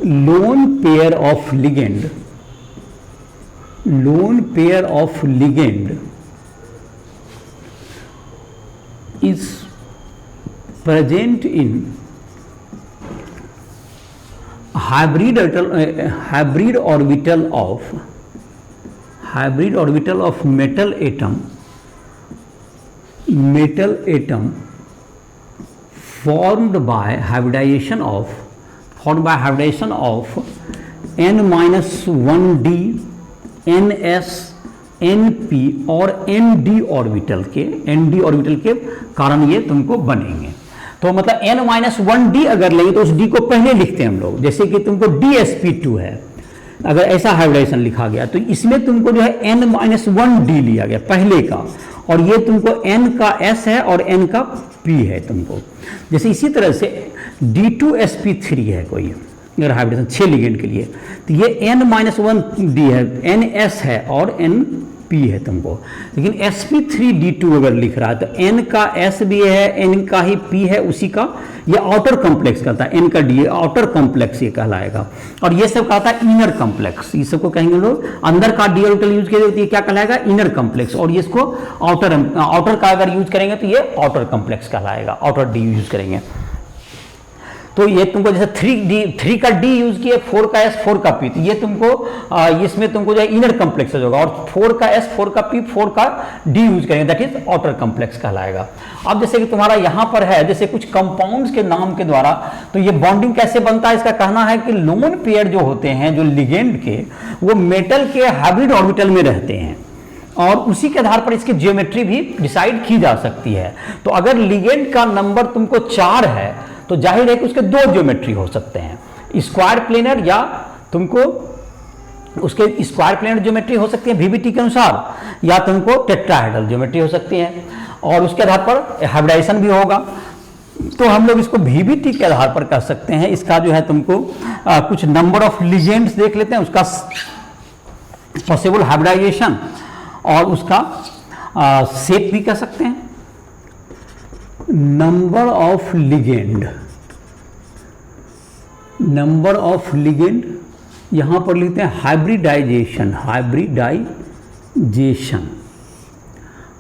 lone pair of ligand, lone pair of ligand is present in hybrid orbital of metal atom formed by hybridization of n-1d ns np और nd ऑर्बिटल के कारण ये तुमको बनेंगे। तो मतलब n-1d अगर लेंगे तो उस d को पहले लिखते हैं हम लोग, जैसे कि तुमको dsp2 है, अगर ऐसा हाइब्रिडाइजेशन लिखा गया तो इसमें तुमको जो है n-1d लिया गया पहले का, और ये तुमको n का s है और n का p है तुमको। जैसे इसी तरह से d2sp3 है कोई अगर हाइब्रिडेशन 6 लिगेंड के लिए, तो ये n-1d है, ns है और np है तुमको। लेकिन sp3d2 अगर लिख रहा है तो n का s भी है, n का ही p है, उसी का ये आउटर कॉम्प्लेक्स कहता है, n का d आउटर कॉम्प्लेक्स ये कहलाएगा। और ये सब कहता है इनर कॉम्प्लेक्स, ये सबको कहेंगे लोग अंदर का d ऑर्बिटल यूज किया, ये क्या कहलाएगा इनर कॉम्प्लेक्स, और ये इसको आउटर का अगर यूज करेंगे तो ये आउटर कॉम्प्लेक्स कहलाएगा, आउटर d यूज करेंगे। तो ये तुमको जैसे 3 का d यूज किए, 4 का s 4 का p, तो ये तुमको इसमें तुमको जो है इनर कॉम्प्लेक्स होगा, और 4 का s 4 का p 4 का d यूज करेंगे, दैट इज आउटर कॉम्प्लेक्स कहलाएगा। अब जैसे कि तुम्हारा यहाँ पर है जैसे कुछ कंपाउंड्स के नाम के द्वारा, तो ये बॉन्डिंग कैसे बनता है, इसका कहना है कि लोन पेयर जो होते हैं जो लिगेंड के, वो मेटल के हाइब्रिड ऑर्बिटल में रहते हैं, और उसी के आधार पर इसकी ज्योमेट्री भी डिसाइड की जा सकती है। तो अगर लिगेंड का नंबर तुमको 4 है तो जाहिर है कि उसके 2 ज्योमेट्री हो सकते हैं, स्क्वायर प्लेनर या तुमको उसके स्क्वायर प्लेनर ज्योमेट्री हो सकती है VBT के अनुसार, या तुमको टेट्राहेड्रल ज्योमेट्री हो सकती है, और उसके आधार पर हाइब्रिडाइजेशन भी होगा। तो हम लोग इसको VBT के आधार पर कह सकते हैं। इसका जो है तुमको कुछ नंबर ऑफ लिगेंड्स देख लेते हैं, उसका पॉसिबल हाइब्रिडाइजेशन और उसका शेप भी कह सकते हैं। Number of ligand, number of ligand यहां पर लिखते हैं हाइब्रिडाइजेशन। हाइब्रिडाइजेशन,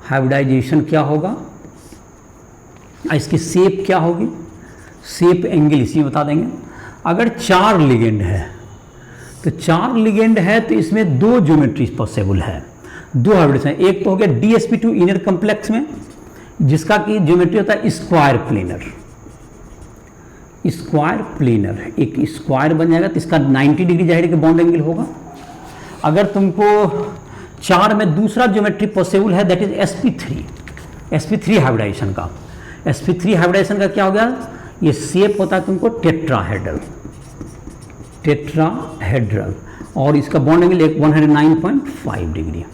हाइब्रिडाइजेशन क्या होगा, इसकी शेप क्या होगी, शेप एंगल इसी बता देंगे। अगर 4 लिगेंड है तो 4 लिगेंड है तो इसमें 2 ज्योमेट्री पॉसिबल है, 2 हाइब्रिडेशन। एक तो हो गया DsP2 इनर कम्प्लेक्स में, जिसका कि ज्योमेट्री होता है स्क्वायर प्लेनर। स्क्वायर प्लेनर एक स्क्वायर बन जाएगा तो इसका 90 डिग्री जाहिर के बॉन्ड एंगल होगा। अगर तुमको 4 में दूसरा ज्योमेट्री पॉसिबल है, दैट इज sp3 हाइब्रिडाइजेशन का। sp3 हाइब्रिडाइजेशन का क्या हो गया, ये शेप होता है तुमको टेट्राहेड्रल, टेट्राहेड्रल, और इसका बॉन्ड एंगल 109.5 डिग्री।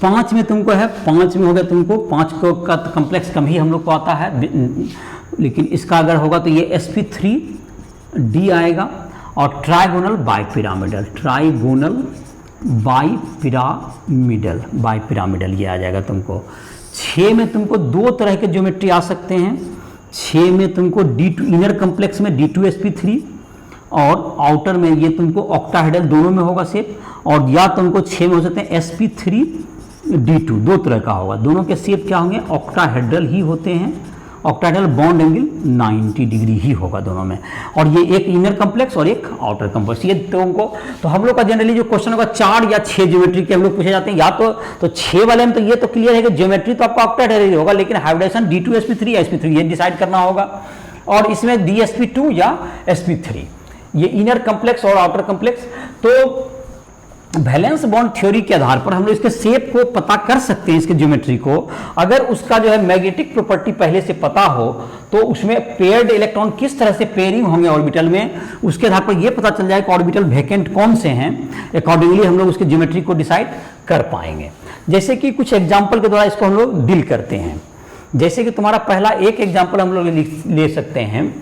5 में तुमको है, 5 में हो गया तुमको 5 को का कम्प्लेक्स कम ही हम लोग को आता है, लेकिन इसका अगर होगा तो ये sp3d आएगा और ट्राइगोनल बाइपिरामिडल, ट्राइगोनल बाइपिरामिडल ये आ जाएगा तुमको। 6 में तुमको 2 तरह के ज्योमेट्री आ सकते हैं। 6 में तुमको D2 इनर कम्प्लेक्स में D2sp3 और आउटर में ये तुमको ऑक्टाहेड्रल दोनों में होगा शेप, और या तुमको 6 में हो सकते हैं sp3d2, 2 तरह का होगा। दोनों के शेप क्या होंगे, ऑक्टाहेड्रल ही होते हैं। ऑक्टाहेड्रल बॉन्ड एंगल 90 डिग्री ही होगा दोनों में, और ये एक इनर कम्प्लेक्स और एक आउटर कम्प्लेक्स। ये तुमको तो हम लोग का जनरली जो क्वेश्चन होगा 4 या 6 ज्योमेट्री के हम लोग पूछे जाते हैं, या तो 6 वाले में तो ये तो क्लियर है कि ज्योमेट्री तो आपका ऑक्टाहेड्रल ही होगा, लेकिन हाइब्रिडेशन D2sp3 या sp3 ये डिसाइड करना होगा। और इसमें DsP2 या sp3 ये इनर कम्प्लेक्स और आउटर कम्प्लेक्स। तो वैलेंस बॉन्ड थ्योरी के आधार पर हम लोग इसके शेप को पता कर सकते हैं, इसके ज्योमेट्री को। अगर उसका जो है मैग्नेटिक प्रॉपर्टी पहले से पता हो तो उसमें पेयर्ड इलेक्ट्रॉन किस तरह से पेयरिंग होंगे ऑर्बिटल में, उसके आधार पर यह पता चल जाए कि ऑर्बिटल वैकेंट कौन से हैं। अकॉर्डिंगली हम लोग उसके ज्योमेट्री को डिसाइड कर पाएंगे। जैसे कि कुछ एग्जाम्पल के द्वारा इसको हम लोग डील करते हैं। जैसे कि तुम्हारा पहला एक एग्जाम्पल हम लोग ले सकते हैं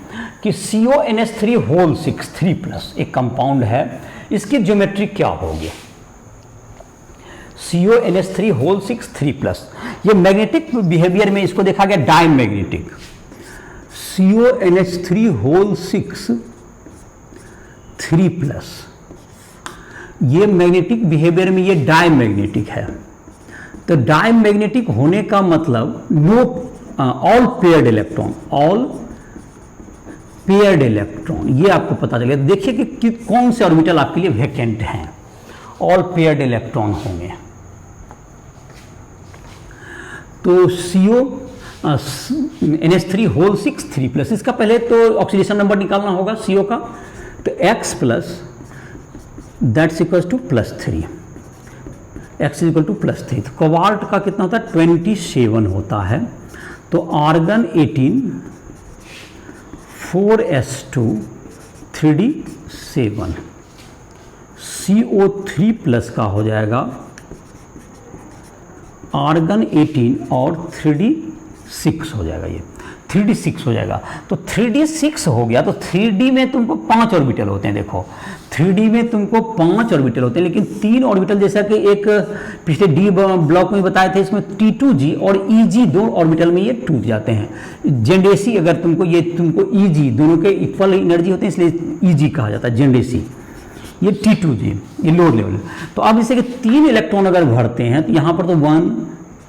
कि CONH3 होल 6 3+ एक कंपाउंड है, इसकी ज्योमेट्री क्या होगी। CONH3 होल 6 3+, ये मैग्नेटिक बिहेवियर में इसको देखा गया डायमैग्नेटिक। CONH3 होल 6 3+, ये मैग्नेटिक बिहेवियर में ये डायमैग्नेटिक है। तो डायमैग्नेटिक होने का मतलब know all paired electron, all paired electron, ये आपको पता चलेगा। देखिए कि कौन से ऑर्बिटल आपके लिए वैकेंट हैं, ऑल पेयर्ड इलेक्ट्रॉन होंगे। तो CONH3 होल 6 3+, इसका पहले तो ऑक्सीडेशन नंबर निकालना होगा CO का, तो X plus that's equal to +3, X equal to +3। तो कोबाल्ट का कितना होता है 27 होता है। तो आर्गन 18 4s2 3d7, CO3+ का हो जाएगा आर्गन 18 और 3d6 हो जाएगा, ये 3d6 हो जाएगा। तो 3d6 हो गया तो 3d में तुमको 5 ऑर्बिटल होते हैं। देखो 3d में तुमको 5 ऑर्बिटल होते हैं, लेकिन 3 ऑर्बिटल जैसा कि एक पिछले डी ब्लॉक में बताए थे, इसमें T2g और EG 2 ऑर्बिटल में ये टूट जाते हैं। जेंडेसी अगर तुमको EG दोनों के इक्वल एनर्जी होते हैं, इसलिए EG कहा जाता है जेंडेसी। ये T2g ये लोअर लेवल। तो अब जैसे कि 3 इलेक्ट्रॉन अगर भरते हैं तो यहाँ पर तो 1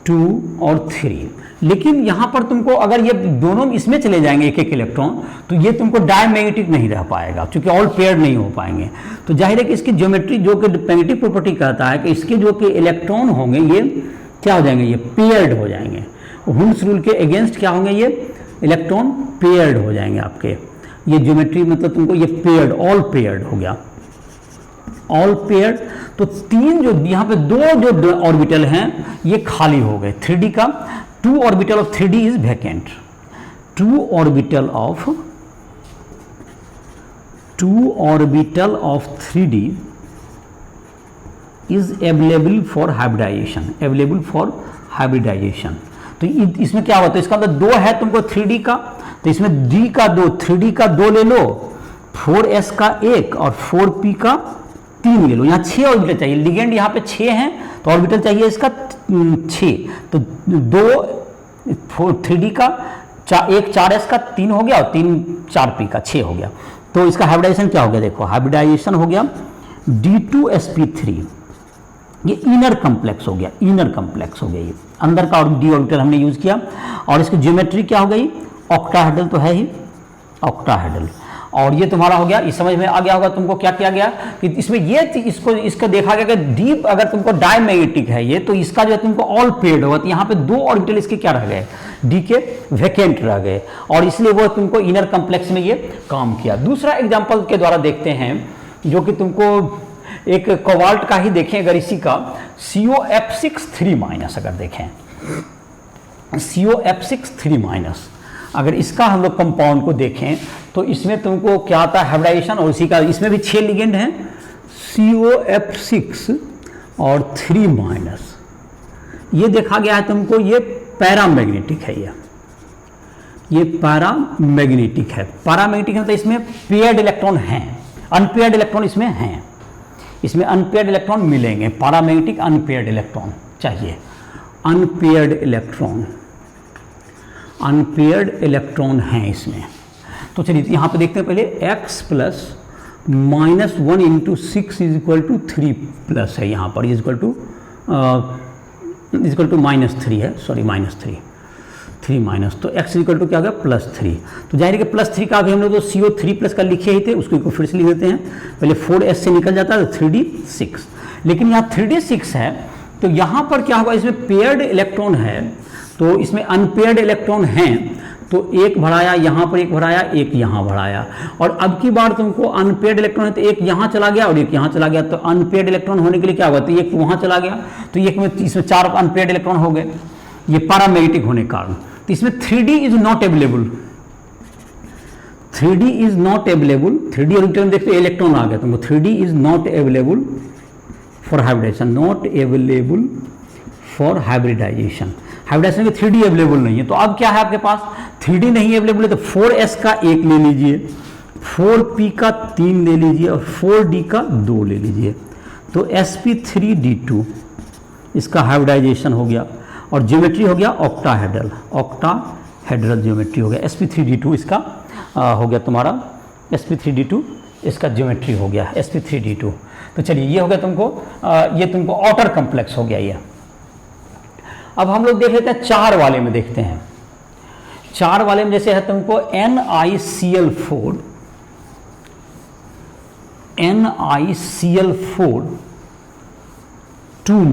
2 और 3, लेकिन यहाँ पर तुमको अगर ये दोनों इसमें चले जाएंगे एक एक इलेक्ट्रॉन, तो ये तुमको डायमैग्नेटिक नहीं रह पाएगा, क्योंकि ऑल पेयर नहीं हो पाएंगे। तो जाहिर है कि इसकी ज्योमेट्री जो कि मैग्नेटिक प्रॉपर्टी कहता है कि इसके जो कि इलेक्ट्रॉन होंगे ये क्या हो जाएंगे, ये पेयर्ड हो जाएंगे। हुन्स रूल के अगेंस्ट क्या होंगे, ये इलेक्ट्रॉन पेयर्ड हो जाएंगे आपके। ये ज्योमेट्री मतलब तुमको ये पेयर्ड, ऑल पेयर्ड हो गया, ऑल पेयर्ड। तो 3 जो यहाँ पे 2 जो ऑर्बिटल हैं ये खाली हो गए। 3d का 2 orbital of 3d is vacant, 2 orbital of 3d is available for hybridisation, तो इसमें क्या होता है, इसका मतलब 2 है तुमको 3D का, तो इसमें D का 2, 3D का 2 ले लो, 4s का 1 और 4p का 3 ले लो। यहाँ 6 ऑर्बिटल चाहिए, लिगेंड यहाँ पे 6 हैं तो ऑर्बिटल चाहिए इसका 6, तो 2 3D का 1 4s का 3 हो गया और 3 4p का 6 हो गया। तो इसका हाइब्रिडाइजेशन क्या हो गया, देखो हाइब्रिडाइजेशन हो गया D2sp3, ये इनर कॉम्प्लेक्स हो गया, इनर कॉम्प्लेक्स हो गया, ये अंदर का डी ऑर्बिटल हमने यूज किया। और इसकी ज्योमेट्री क्या हो गई, ऑक्टाहेड्रल तो है ही, ऑक्टाहेड्रल। और ये तुम्हारा हो गया, इस समझ में आ गया होगा तुमको क्या किया गया कि इसमें ये इसको देखा गया कि डीप अगर तुमको डायमैग्नेटिक है ये, तो इसका जो है तुमको ऑल पेड होगा, तो यहाँ पे 2 ऑर्बिटल इसके क्या रह गए, डी के वैकेंट रह गए, और इसलिए वो तुमको इनर कॉम्प्लेक्स में ये काम किया। दूसरा एग्जाम्पल के द्वारा देखते हैं, जो कि तुमको एक कोबाल्ट का ही देखें, अगर इसी का COF6 अगर देखें, COF6 अगर इसका हम लोग कंपाउंड को देखें तो इसमें तुमको क्या आता है, हाइब्रिडाइजेशन, और इसी का इसमें भी 6 लिगेंड हैं, COF6 और 3-। ये देखा गया है तुमको, ये पैरामैग्नेटिक है, ये पैरामैग्नेटिक है। पैरामैग्नेटिक है तो इसमें पेयर्ड इलेक्ट्रॉन हैं, अनपेयर्ड इलेक्ट्रॉन इसमें हैं, इसमें अनपेयर्ड इलेक्ट्रॉन मिलेंगे, पैरामैग्नेटिक अनपेयर्ड इलेक्ट्रॉन चाहिए, अनपेयर्ड इलेक्ट्रॉन हैं इसमें। तो चलिए यहाँ पे देखते हैं पहले, x प्लस -1 × 6 = 3+ है यहाँ पर, इक्वल टू -3 है, सॉरी -3, तो x इक्वल टू क्या हो गया, +3। तो जाहिर है कि +3 का भी हम लोग तो CO3+ का लिखे ही थे, उसको फिर से लिख देते हैं। पहले 4s से निकल जाता है तो 3d 6, लेकिन यहाँ 3d 6 है, तो यहाँ पर क्या होगा, इसमें पेयर्ड इलेक्ट्रॉन है, तो इसमें अनपेयर्ड इलेक्ट्रॉन हैं, तो एक भराया यहाँ पर, एक भराया, एक यहाँ भराया, और अब की बार तुमको अनपेयर्ड इलेक्ट्रॉन है तो एक यहाँ चला गया और एक यहाँ चला गया, तो अनपेयर्ड इलेक्ट्रॉन होने के लिए क्या हुआ, तो एक वहाँ चला गया, तो एक में इसमें 4 अनपेयर्ड इलेक्ट्रॉन हो गए, ये पैरामैग्नेटिक होने के कारण। तो इसमें 3D is not available, 3D is not available, 3D orbital में देखते इलेक्ट्रॉन आ गया तुमको, 3D is not available for hybridisation, not available for hybridisation, hybridisation में 3D अवेलेबल नहीं है। तो अब क्या है आपके पास, 3D नहीं अवेलेबल है, तो 4s का 1 ले लीजिए, 4p का 3 ले लीजिए और 4d का 2 ले लीजिए, तो sp3d2 इसका हाइब्रिडाइजेशन हो गया, और ज्योमेट्री हो गया ऑक्टाहेड्रल ज्योमेट्री हो गया, sp3d2 इसका हो गया तुम्हारा, sp3d2 इसका ज्योमेट्री हो गया, sp3d2। तो चलिए ये हो गया तुमको, ये तुमको आउटर कॉम्प्लेक्स हो गया ये। अब हम लोग देख लेते हैं 4 वाले में, देखते हैं 4 वाले में जैसे है तुमको NiCl4 2-,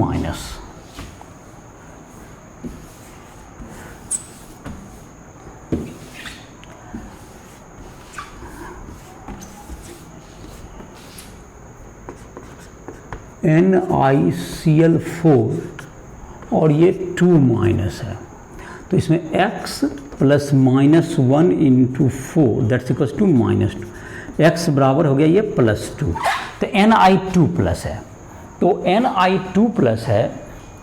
NiCl4 और ये 2- है, तो इसमें x + -1 × 4 that's equals to -2, x बराबर हो गया ये +2, तो Ni2+ है, तो Ni2+ है,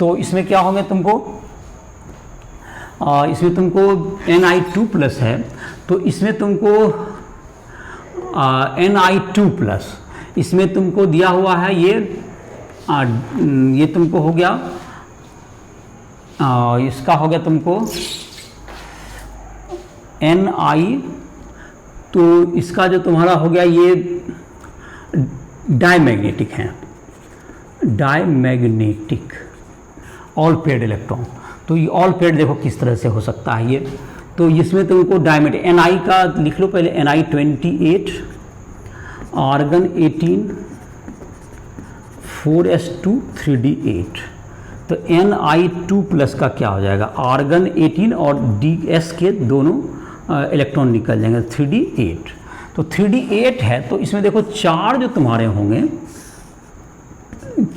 तो इसमें क्या होंगे तुमको, इसमें तुमको Ni2+ है, तो इसमें तुमको Ni2+, इसमें तुमको दिया हुआ है ये तुमको हो गया, इसका हो गया तुमको Ni, तो इसका जो तुम्हारा हो गया ये डायमैग्नेटिक है, डायमैग्नेटिक ऑल पेयर्ड इलेक्ट्रॉन। तो ये ऑल पेयर्ड देखो किस तरह से हो सकता है ये, तो इसमें तुमको डायमैग्नेटिक Ni का लिख लो पहले, Ni28, आर्गन 18, 4s2 3d8, तो Ni2+ का क्या हो जाएगा, आर्गन 18 और ds के दोनों इलेक्ट्रॉन निकल जाएंगे, 3d8, तो 3d8 है, तो इसमें देखो 4 जो तुम्हारे होंगे,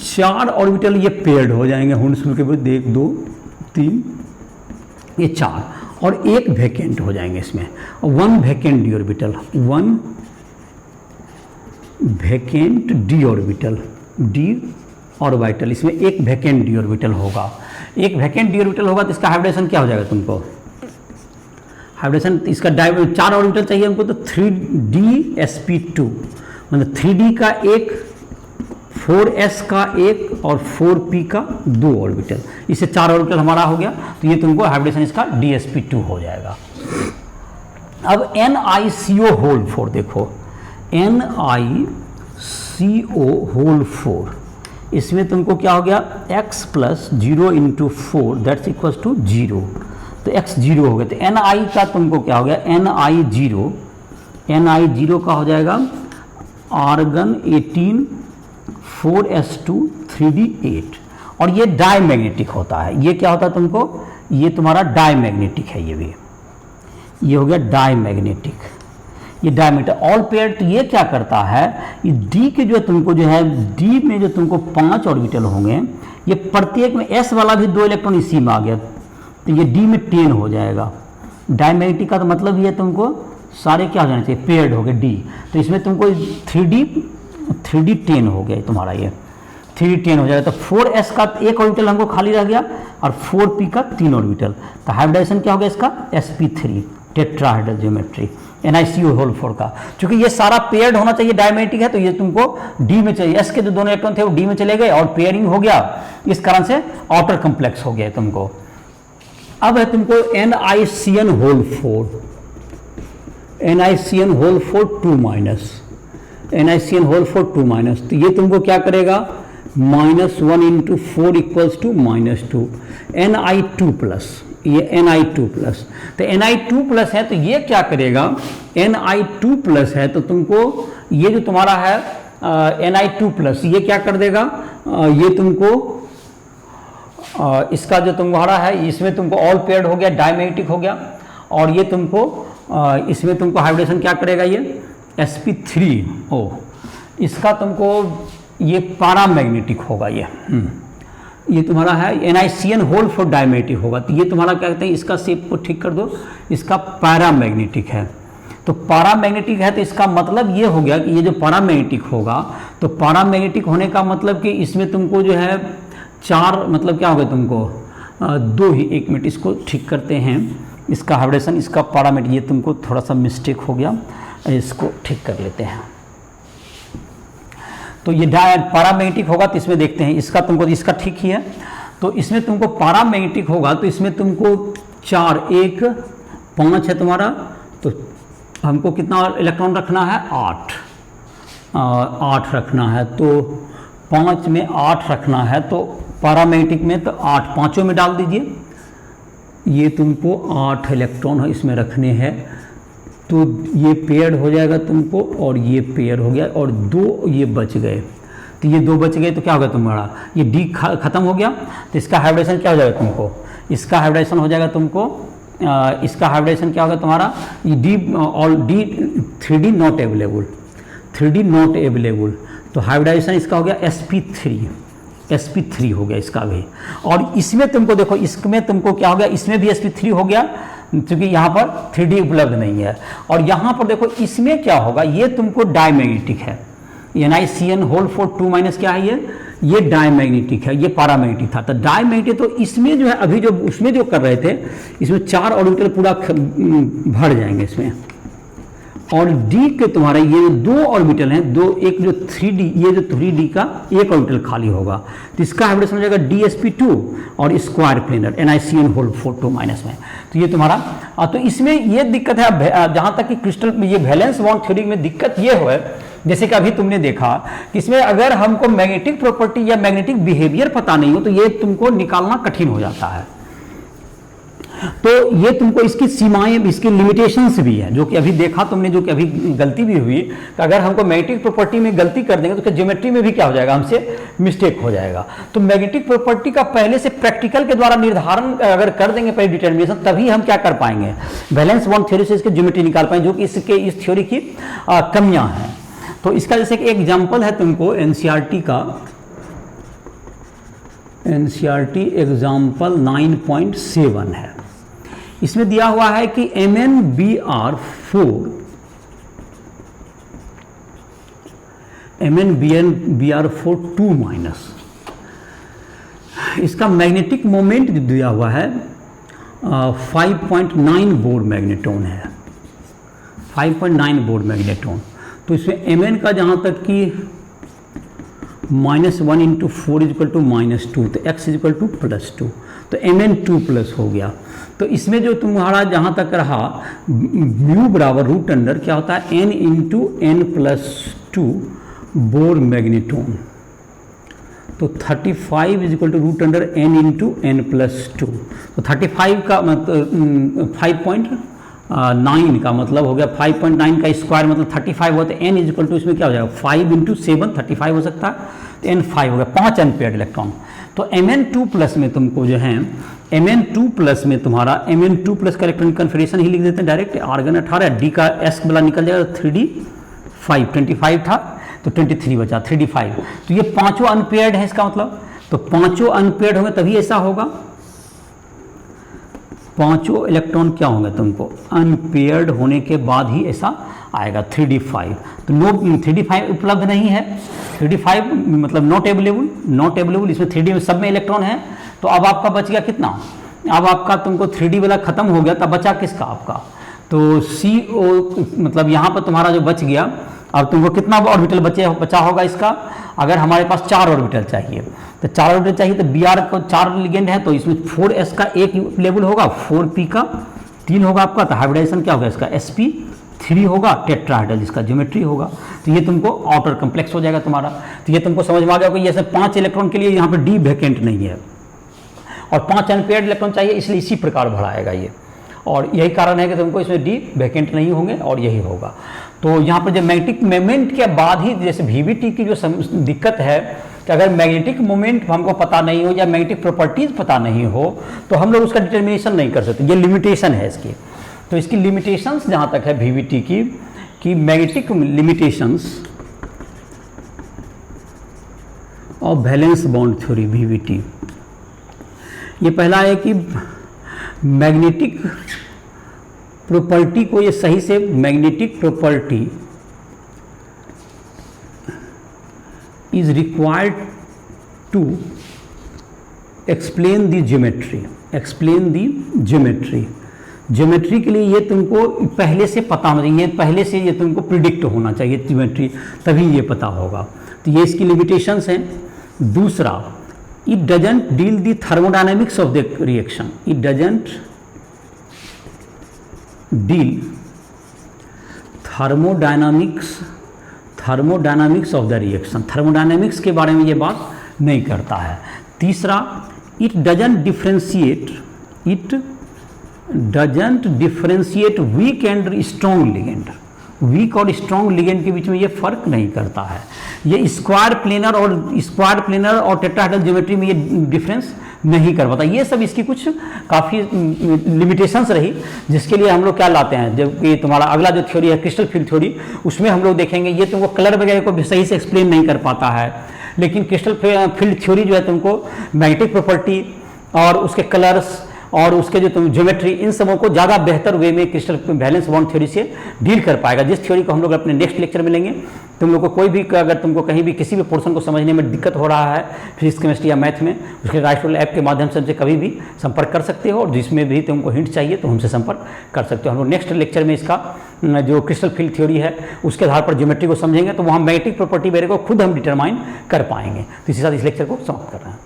4 ऑर्बिटल ये पेयर्ड हो जाएंगे, हुंडसुल के बाद 1 2 3 ये 4, और एक वैकेंट हो जाएंगे इसमें, 1 vacant d orbital, 1 vacant d orbital, d orbital, इसमें एक वैकेंट d ऑर्बिटल होगा, एक वैकेंट डी ऑर्बिटल होगा तो इसका हाइब्रिडेशन क्या हो जाएगा तुमको, हाइब्रिडेशन इसका 4 ऑर्बिटल चाहिए हमको, तो 3d sp2 मतलब 3d का एक, 4s का एक और 4p का 2 ऑर्बिटल, इससे 4 ऑर्बिटल हमारा हो गया। तो ये तुमको हाइब्रिडेशन इसका dsp2 हो जाएगा। अब NiCO होल 4 देखो, NiCO होल 4, इसमें तुमको क्या हो गया, x plus 0 into 4 that's equals to 0, तो x 0 हो गया। तो Ni का तुमको क्या हो गया, Ni0 का हो जाएगा आर्गन 18 4s2 3d8, और ये डायमैग्नेटिक होता है। ये क्या होता है तुमको, ये तुम्हारा डायमैग्नेटिक है, ये भी ये हो गया डायमैग्नेटिक, ये डायमीटर ऑल पेयर। तो ये क्या करता है, ये डी के जो तुमको जो है, डी में जो तुमको 5 ऑर्बिटल होंगे, ये प्रत्येक में एस वाला भी 2 इलेक्ट्रॉन इसी में आ गया, तो ये डी में 10 हो जाएगा। डायमैग्नेटिक का तो मतलब ये तुमको सारे क्या हो जाने चाहिए, पेयर्ड हो गए डी, तो इसमें तुमको 3d 10 हो गया तुम्हारा, ये 3d 10 हो जाएगा। तो 4s का एक ऑर्बिटल हमको खाली रह गया और 4p का 3 ऑर्बिटल, तो हाइब्रिडेशन क्या हो गया इसका, sp3 tetrahedral geometry NiCO whole 4 का। चूंकि ये सारा पेयर्ड होना चाहिए, डायमैग्नेटिक है, तो ये तुमको डी में चाहिए, एस के जो दोनों इलेक्ट्रॉन थे वो डी में चले गए और पेयरिंग हो गया, इस कारण से आउटर कॉम्प्लेक्स हो गया तुमको। अब है तुमको NiCN whole 4, NiCN whole 4 2 minus, NiCN whole 4 2 minus, तो ये तुमको क्या करेगा, -1 into 4 equals to -2, Ni2 plus, ये Ni2 प्लस, तो Ni2 प्लस है तो ये क्या करेगा, Ni2 प्लस है तो तुमको ये जो तुम्हारा है Ni2 प्लस, ये क्या कर देगा, ये तुमको इसका जो तुम्हारा है, इसमें तुमको ऑल पेयर्ड हो गया, डायमैग्नेटिक हो गया, और ये तुमको इसमें तुमको हाइब्रिडेशन क्या करेगा, ये sp3 इसका तुमको ये पैरामैग्नेटिक होगा, ये तुम्हारा है NiCN होल 4 डायमैग्नेटिक होगा, तो ये तुम्हारा क्या कहते हैं, इसका शेप को ठीक कर दो, इसका पैरामैग्नेटिक है। तो पैरामैग्नेटिक है तो इसका मतलब ये हो गया कि ये जो पैरामैग्नेटिक होगा, तो पैरामैग्नेटिक होने का मतलब कि इसमें तुमको जो है 4 मतलब क्या होगा तुमको 2 ही, 1 मिनट इसको ठीक करते हैं, इसका हाइब्रिडेशन इसका पैरामैग्नेटिक, ये तुमको थोड़ा सा मिस्टेक हो गया, इसको ठीक कर लेते हैं। तो ये पैरामैग्नेटिक होगा तो इसमें देखते हैं, इसका तुमको इसका ठीक ही है, तो इसमें तुमको पैरामैग्नेटिक होगा तो इसमें तुमको 4 1 5 है तुम्हारा, तो हमको कितना इलेक्ट्रॉन रखना है, 8 रखना है, तो 5 में 8 रखना है, तो पैरामैग्नेटिक में तो 8 पाँचों में डाल दीजिए, ये तुमको 8 इलेक्ट्रॉन इसमें रखने हैं, तो ये पेयर हो जाएगा तुमको, और ये पेयर हो गया, और 2 ये बच गए, तो ये 2 बच गए तो क्या होगा तुम्हारा, ये डी खत्म हो गया, तो इसका हाइब्रिडेशन क्या हो जाएगा तुमको, इसका हाइब्रिडेशन हो जाएगा तुमको, इसका हाइब्रिडेशन क्या होगा तुम्हारा, ये डी और D 3d not available, 3d not available, तो हाइब्रिडेशन इसका हो गया sp3 हो गया इसका भी। और इसमें तुमको देखो, इसमें तुमको क्या हो गया, इसमें भी sp3 हो गया, क्योंकि यहाँ पर 3d उपलब्ध नहीं है, और यहाँ पर देखो इसमें क्या होगा, ये तुमको डायमैग्नेटिक है, NiCN होल 4 2 माइनस क्या है, ये डायमैग्नेटिक है, ये पैरामैग्नेटिक था, तो डायमैग्नेटिक, तो इसमें जो है अभी जो उसमें जो कर रहे थे, इसमें 4 ऑर्बिटल पूरा भर जाएंगे इसमें, और डी के तुम्हारे ये 2 ऑर्बिटल हैं, 2 एक जो 3d, ये जो 3d का एक ऑर्बिटल खाली होगा, तो इसका हाइब्रिडेशन हो जाएगा dsp2 और square planar NiCN whole 4 2 minus में, तो ये तुम्हारा। तो इसमें ये दिक्कत है, जहाँ तक कि क्रिस्टल में ये वैलेंस बॉन्ड थ्योरी में दिक्कत ये हो है, जैसे कि अभी तुमने देखा कि इसमें अगर हमको मैग्नेटिक प्रॉपर्टी या मैग्नेटिक बिहेवियर पता नहीं हो तो ये तुमको निकालना कठिन हो जाता है। तो ये तुमको इसकी सीमाएं, इसकी लिमिटेशंस भी है, जो कि अभी देखा तुमने, जो कि अभी गलती भी हुई कि अगर हमको मैग्नेटिक प्रॉपर्टी में गलती कर देंगे तो ज्योमेट्री में भी क्या हो जाएगा, हमसे मिस्टेक हो जाएगा। तो मैग्नेटिक प्रॉपर्टी का पहले से प्रैक्टिकल के द्वारा निर्धारण अगर कर देंगे पहले डिटर्मिनेशन, तभी हम क्या कर पाएंगे, वैलेंस बॉन्ड थ्योरी से इसके ज्योमेट्री निकाल पाएंगे, जो कि इसके इस थ्योरी की कमियां हैं। तो इसका जैसे एक एग्जाम्पल है तुमको एनसीईआरटी का, एनसीईआरटी एग्जाम्पल 9.7 है, इसमें दिया हुआ है कि MnBr4 2 माइनस, इसका मैग्नेटिक मोमेंट जो दिया हुआ है 5.9 बोर मैग्नेटोन है, 5.9 बोर मैग्नेटोन। तो इसमें mn का जहाँ तक कि -1 × 4 = -2, तो x +2, तो mn2+ हो गया। तो इसमें जो तुम्हारा जहाँ तक रहा म्यू बराबर √अंडर क्या होता है n × n+2 बोर मैग्नेटोन, तो 35 √n × n+2। तो 35 का मतलब 5.9 का मतलब हो गया 5.9 का स्क्वायर मतलब 35 होता है। n इसमें क्या हो जाएगा 5 × 7 35 हो सकता है, तो n5 हो गया 5 अनपेयर्ड इलेक्ट्रॉन। तो Mn2+ में तुमको जो है Mn2+ में तुम्हारा Mn2+ का इलेक्ट्रॉनिक कन्फिगरेशन ही लिख देते हैं डायरेक्ट, आर्गन 18, D का S वाला निकल जाएगा 3d5, 25 था तो 23 बचा 3d5। तो ये पांचों अनपेयर्ड है इसका मतलब, तो पांचों अनपेयर्ड होंगे तभी ऐसा होगा, पांचों इलेक्ट्रॉन क्या होंगे तुमको अनपेयर्ड होने के बाद ही ऐसा आएगा 3d5। तो 3d5 उपलब्ध नहीं है, 3d5 मतलब नॉट अवेलेबल, इसमें 3d में सब में इलेक्ट्रॉन है। तो अब आपका बच गया कितना, अब आपका तुमको 3d वाला खत्म हो गया, तब बचा किसका आपका, तो CO मतलब यहाँ पर तुम्हारा जो बच गया। अब तुमको कितना ऑर्बिटल बचा होगा इसका, अगर हमारे पास 4 ऑर्बिटल चाहिए, तो 4 ऑर्बिटल चाहिए तो Br को 4 लिगेंड है, तो इसमें 4s का एक लेवल होगा, 4p का 3 होगा आपका, तो हाइब्रिडाइजेशन क्या होगा इसका sp3 होगा, टेट्राहेड्रल जिसका ज्योमेट्री होगा। तो ये तुमको आउटर कम्प्लेक्स हो जाएगा तुम्हारा। तो ये तुमको समझ में आ गया कि जैसे 5 इलेक्ट्रॉन के लिए यहाँ पे D वैकेंट नहीं है और 5 अनपेयर्ड इलेक्ट्रॉन चाहिए, इसलिए इसी प्रकार बढ़ाएगा ये, और यही कारण है कि तुमको इसमें D वैकेंट नहीं होंगे और यही होगा। तो यहाँ पर जब मैग्नेटिक मोमेंट के बाद ही, जैसे VVT की जो दिक्कत है कि अगर मैग्नेटिक मोमेंट हमको पता नहीं हो या मैग्नेटिक प्रॉपर्टीज पता नहीं हो तो हम लोग उसका डिटर्मिनेशन नहीं कर सकते, ये लिमिटेशन है इसकी। तो इसकी लिमिटेशंस जहाँ तक है VVT की मैग्नेटिक लिमिटेशंस और वैलेंस बॉन्ड थ्योरी VVT, ये पहला है कि मैग्नेटिक प्रॉपर्टी को ये सही से, magnetic property is required to explain the geometry, geometry के लिए ये तुमको पहले से पता होना चाहिए, पहले से ये तुमको प्रिडिक्ट होना चाहिए ज्योमेट्री, तभी ये पता होगा। तो ये इसकी लिमिटेशंस हैं। दूसरा, it doesn't deal the thermodynamics of the reaction, it doesn't deal thermodynamics of the reaction, thermodynamics के बारे में ये बात नहीं करता है। तीसरा, it doesn't differentiate weak and strong ligand, weak और स्ट्रॉन्ग लिगेंड के बीच में ये फर्क नहीं करता है। ये स्क्वायर प्लेनर और टेट्राहेड्रल ज्योमेट्री में ये डिफरेंस नहीं कर पाता। ये सब इसकी कुछ काफ़ी लिमिटेशंस रही, जिसके लिए हम लोग क्या लाते हैं, जबकि तुम्हारा अगला जो थ्योरी है क्रिस्टल फील्ड थ्योरी, उसमें हम लोग देखेंगे ये तुमको कलर वगैरह को भी सही से एक्सप्लेन नहीं कर पाता है, लेकिन क्रिस्टल फील्ड थ्योरी जो है तुमको मैग्नेटिक प्रॉपर्टी और उसके कलर्स और उसके जो तुम ज्योमेट्री, इन सबों को ज़्यादा बेहतर वे में क्रिस्टल वैलेंस बॉन्ड थ्योरी से डील कर पाएगा, जिस थ्योरी को हम लोग अपने नेक्स्ट लेक्चर में लेंगे। तुम लोग को कोई भी, अगर तुमको कहीं भी किसी भी पोर्शन को समझने में दिक्कत हो रहा है फिजिक्स, केमिस्ट्री या मैथ में, उसके राइटफुल ऐप के माध्यम से हमसे कभी भी संपर्क कर सकते हो, और जिसमें भी तुमको हिंट चाहिए तो हमसे संपर्क कर सकते हो। हम लोग नेक्स्ट लेक्चर में इसका जो क्रिस्टल फील्ड थ्योरी है उसके आधार पर ज्योमेट्री को समझेंगे, तो वहाँ मैग्नेटिक प्रॉपर्टी वगैरह को खुद हम डिटरमाइन कर पाएंगे। तो इसी साथ इस लेक्चर को समाप्त कर रहे हैं।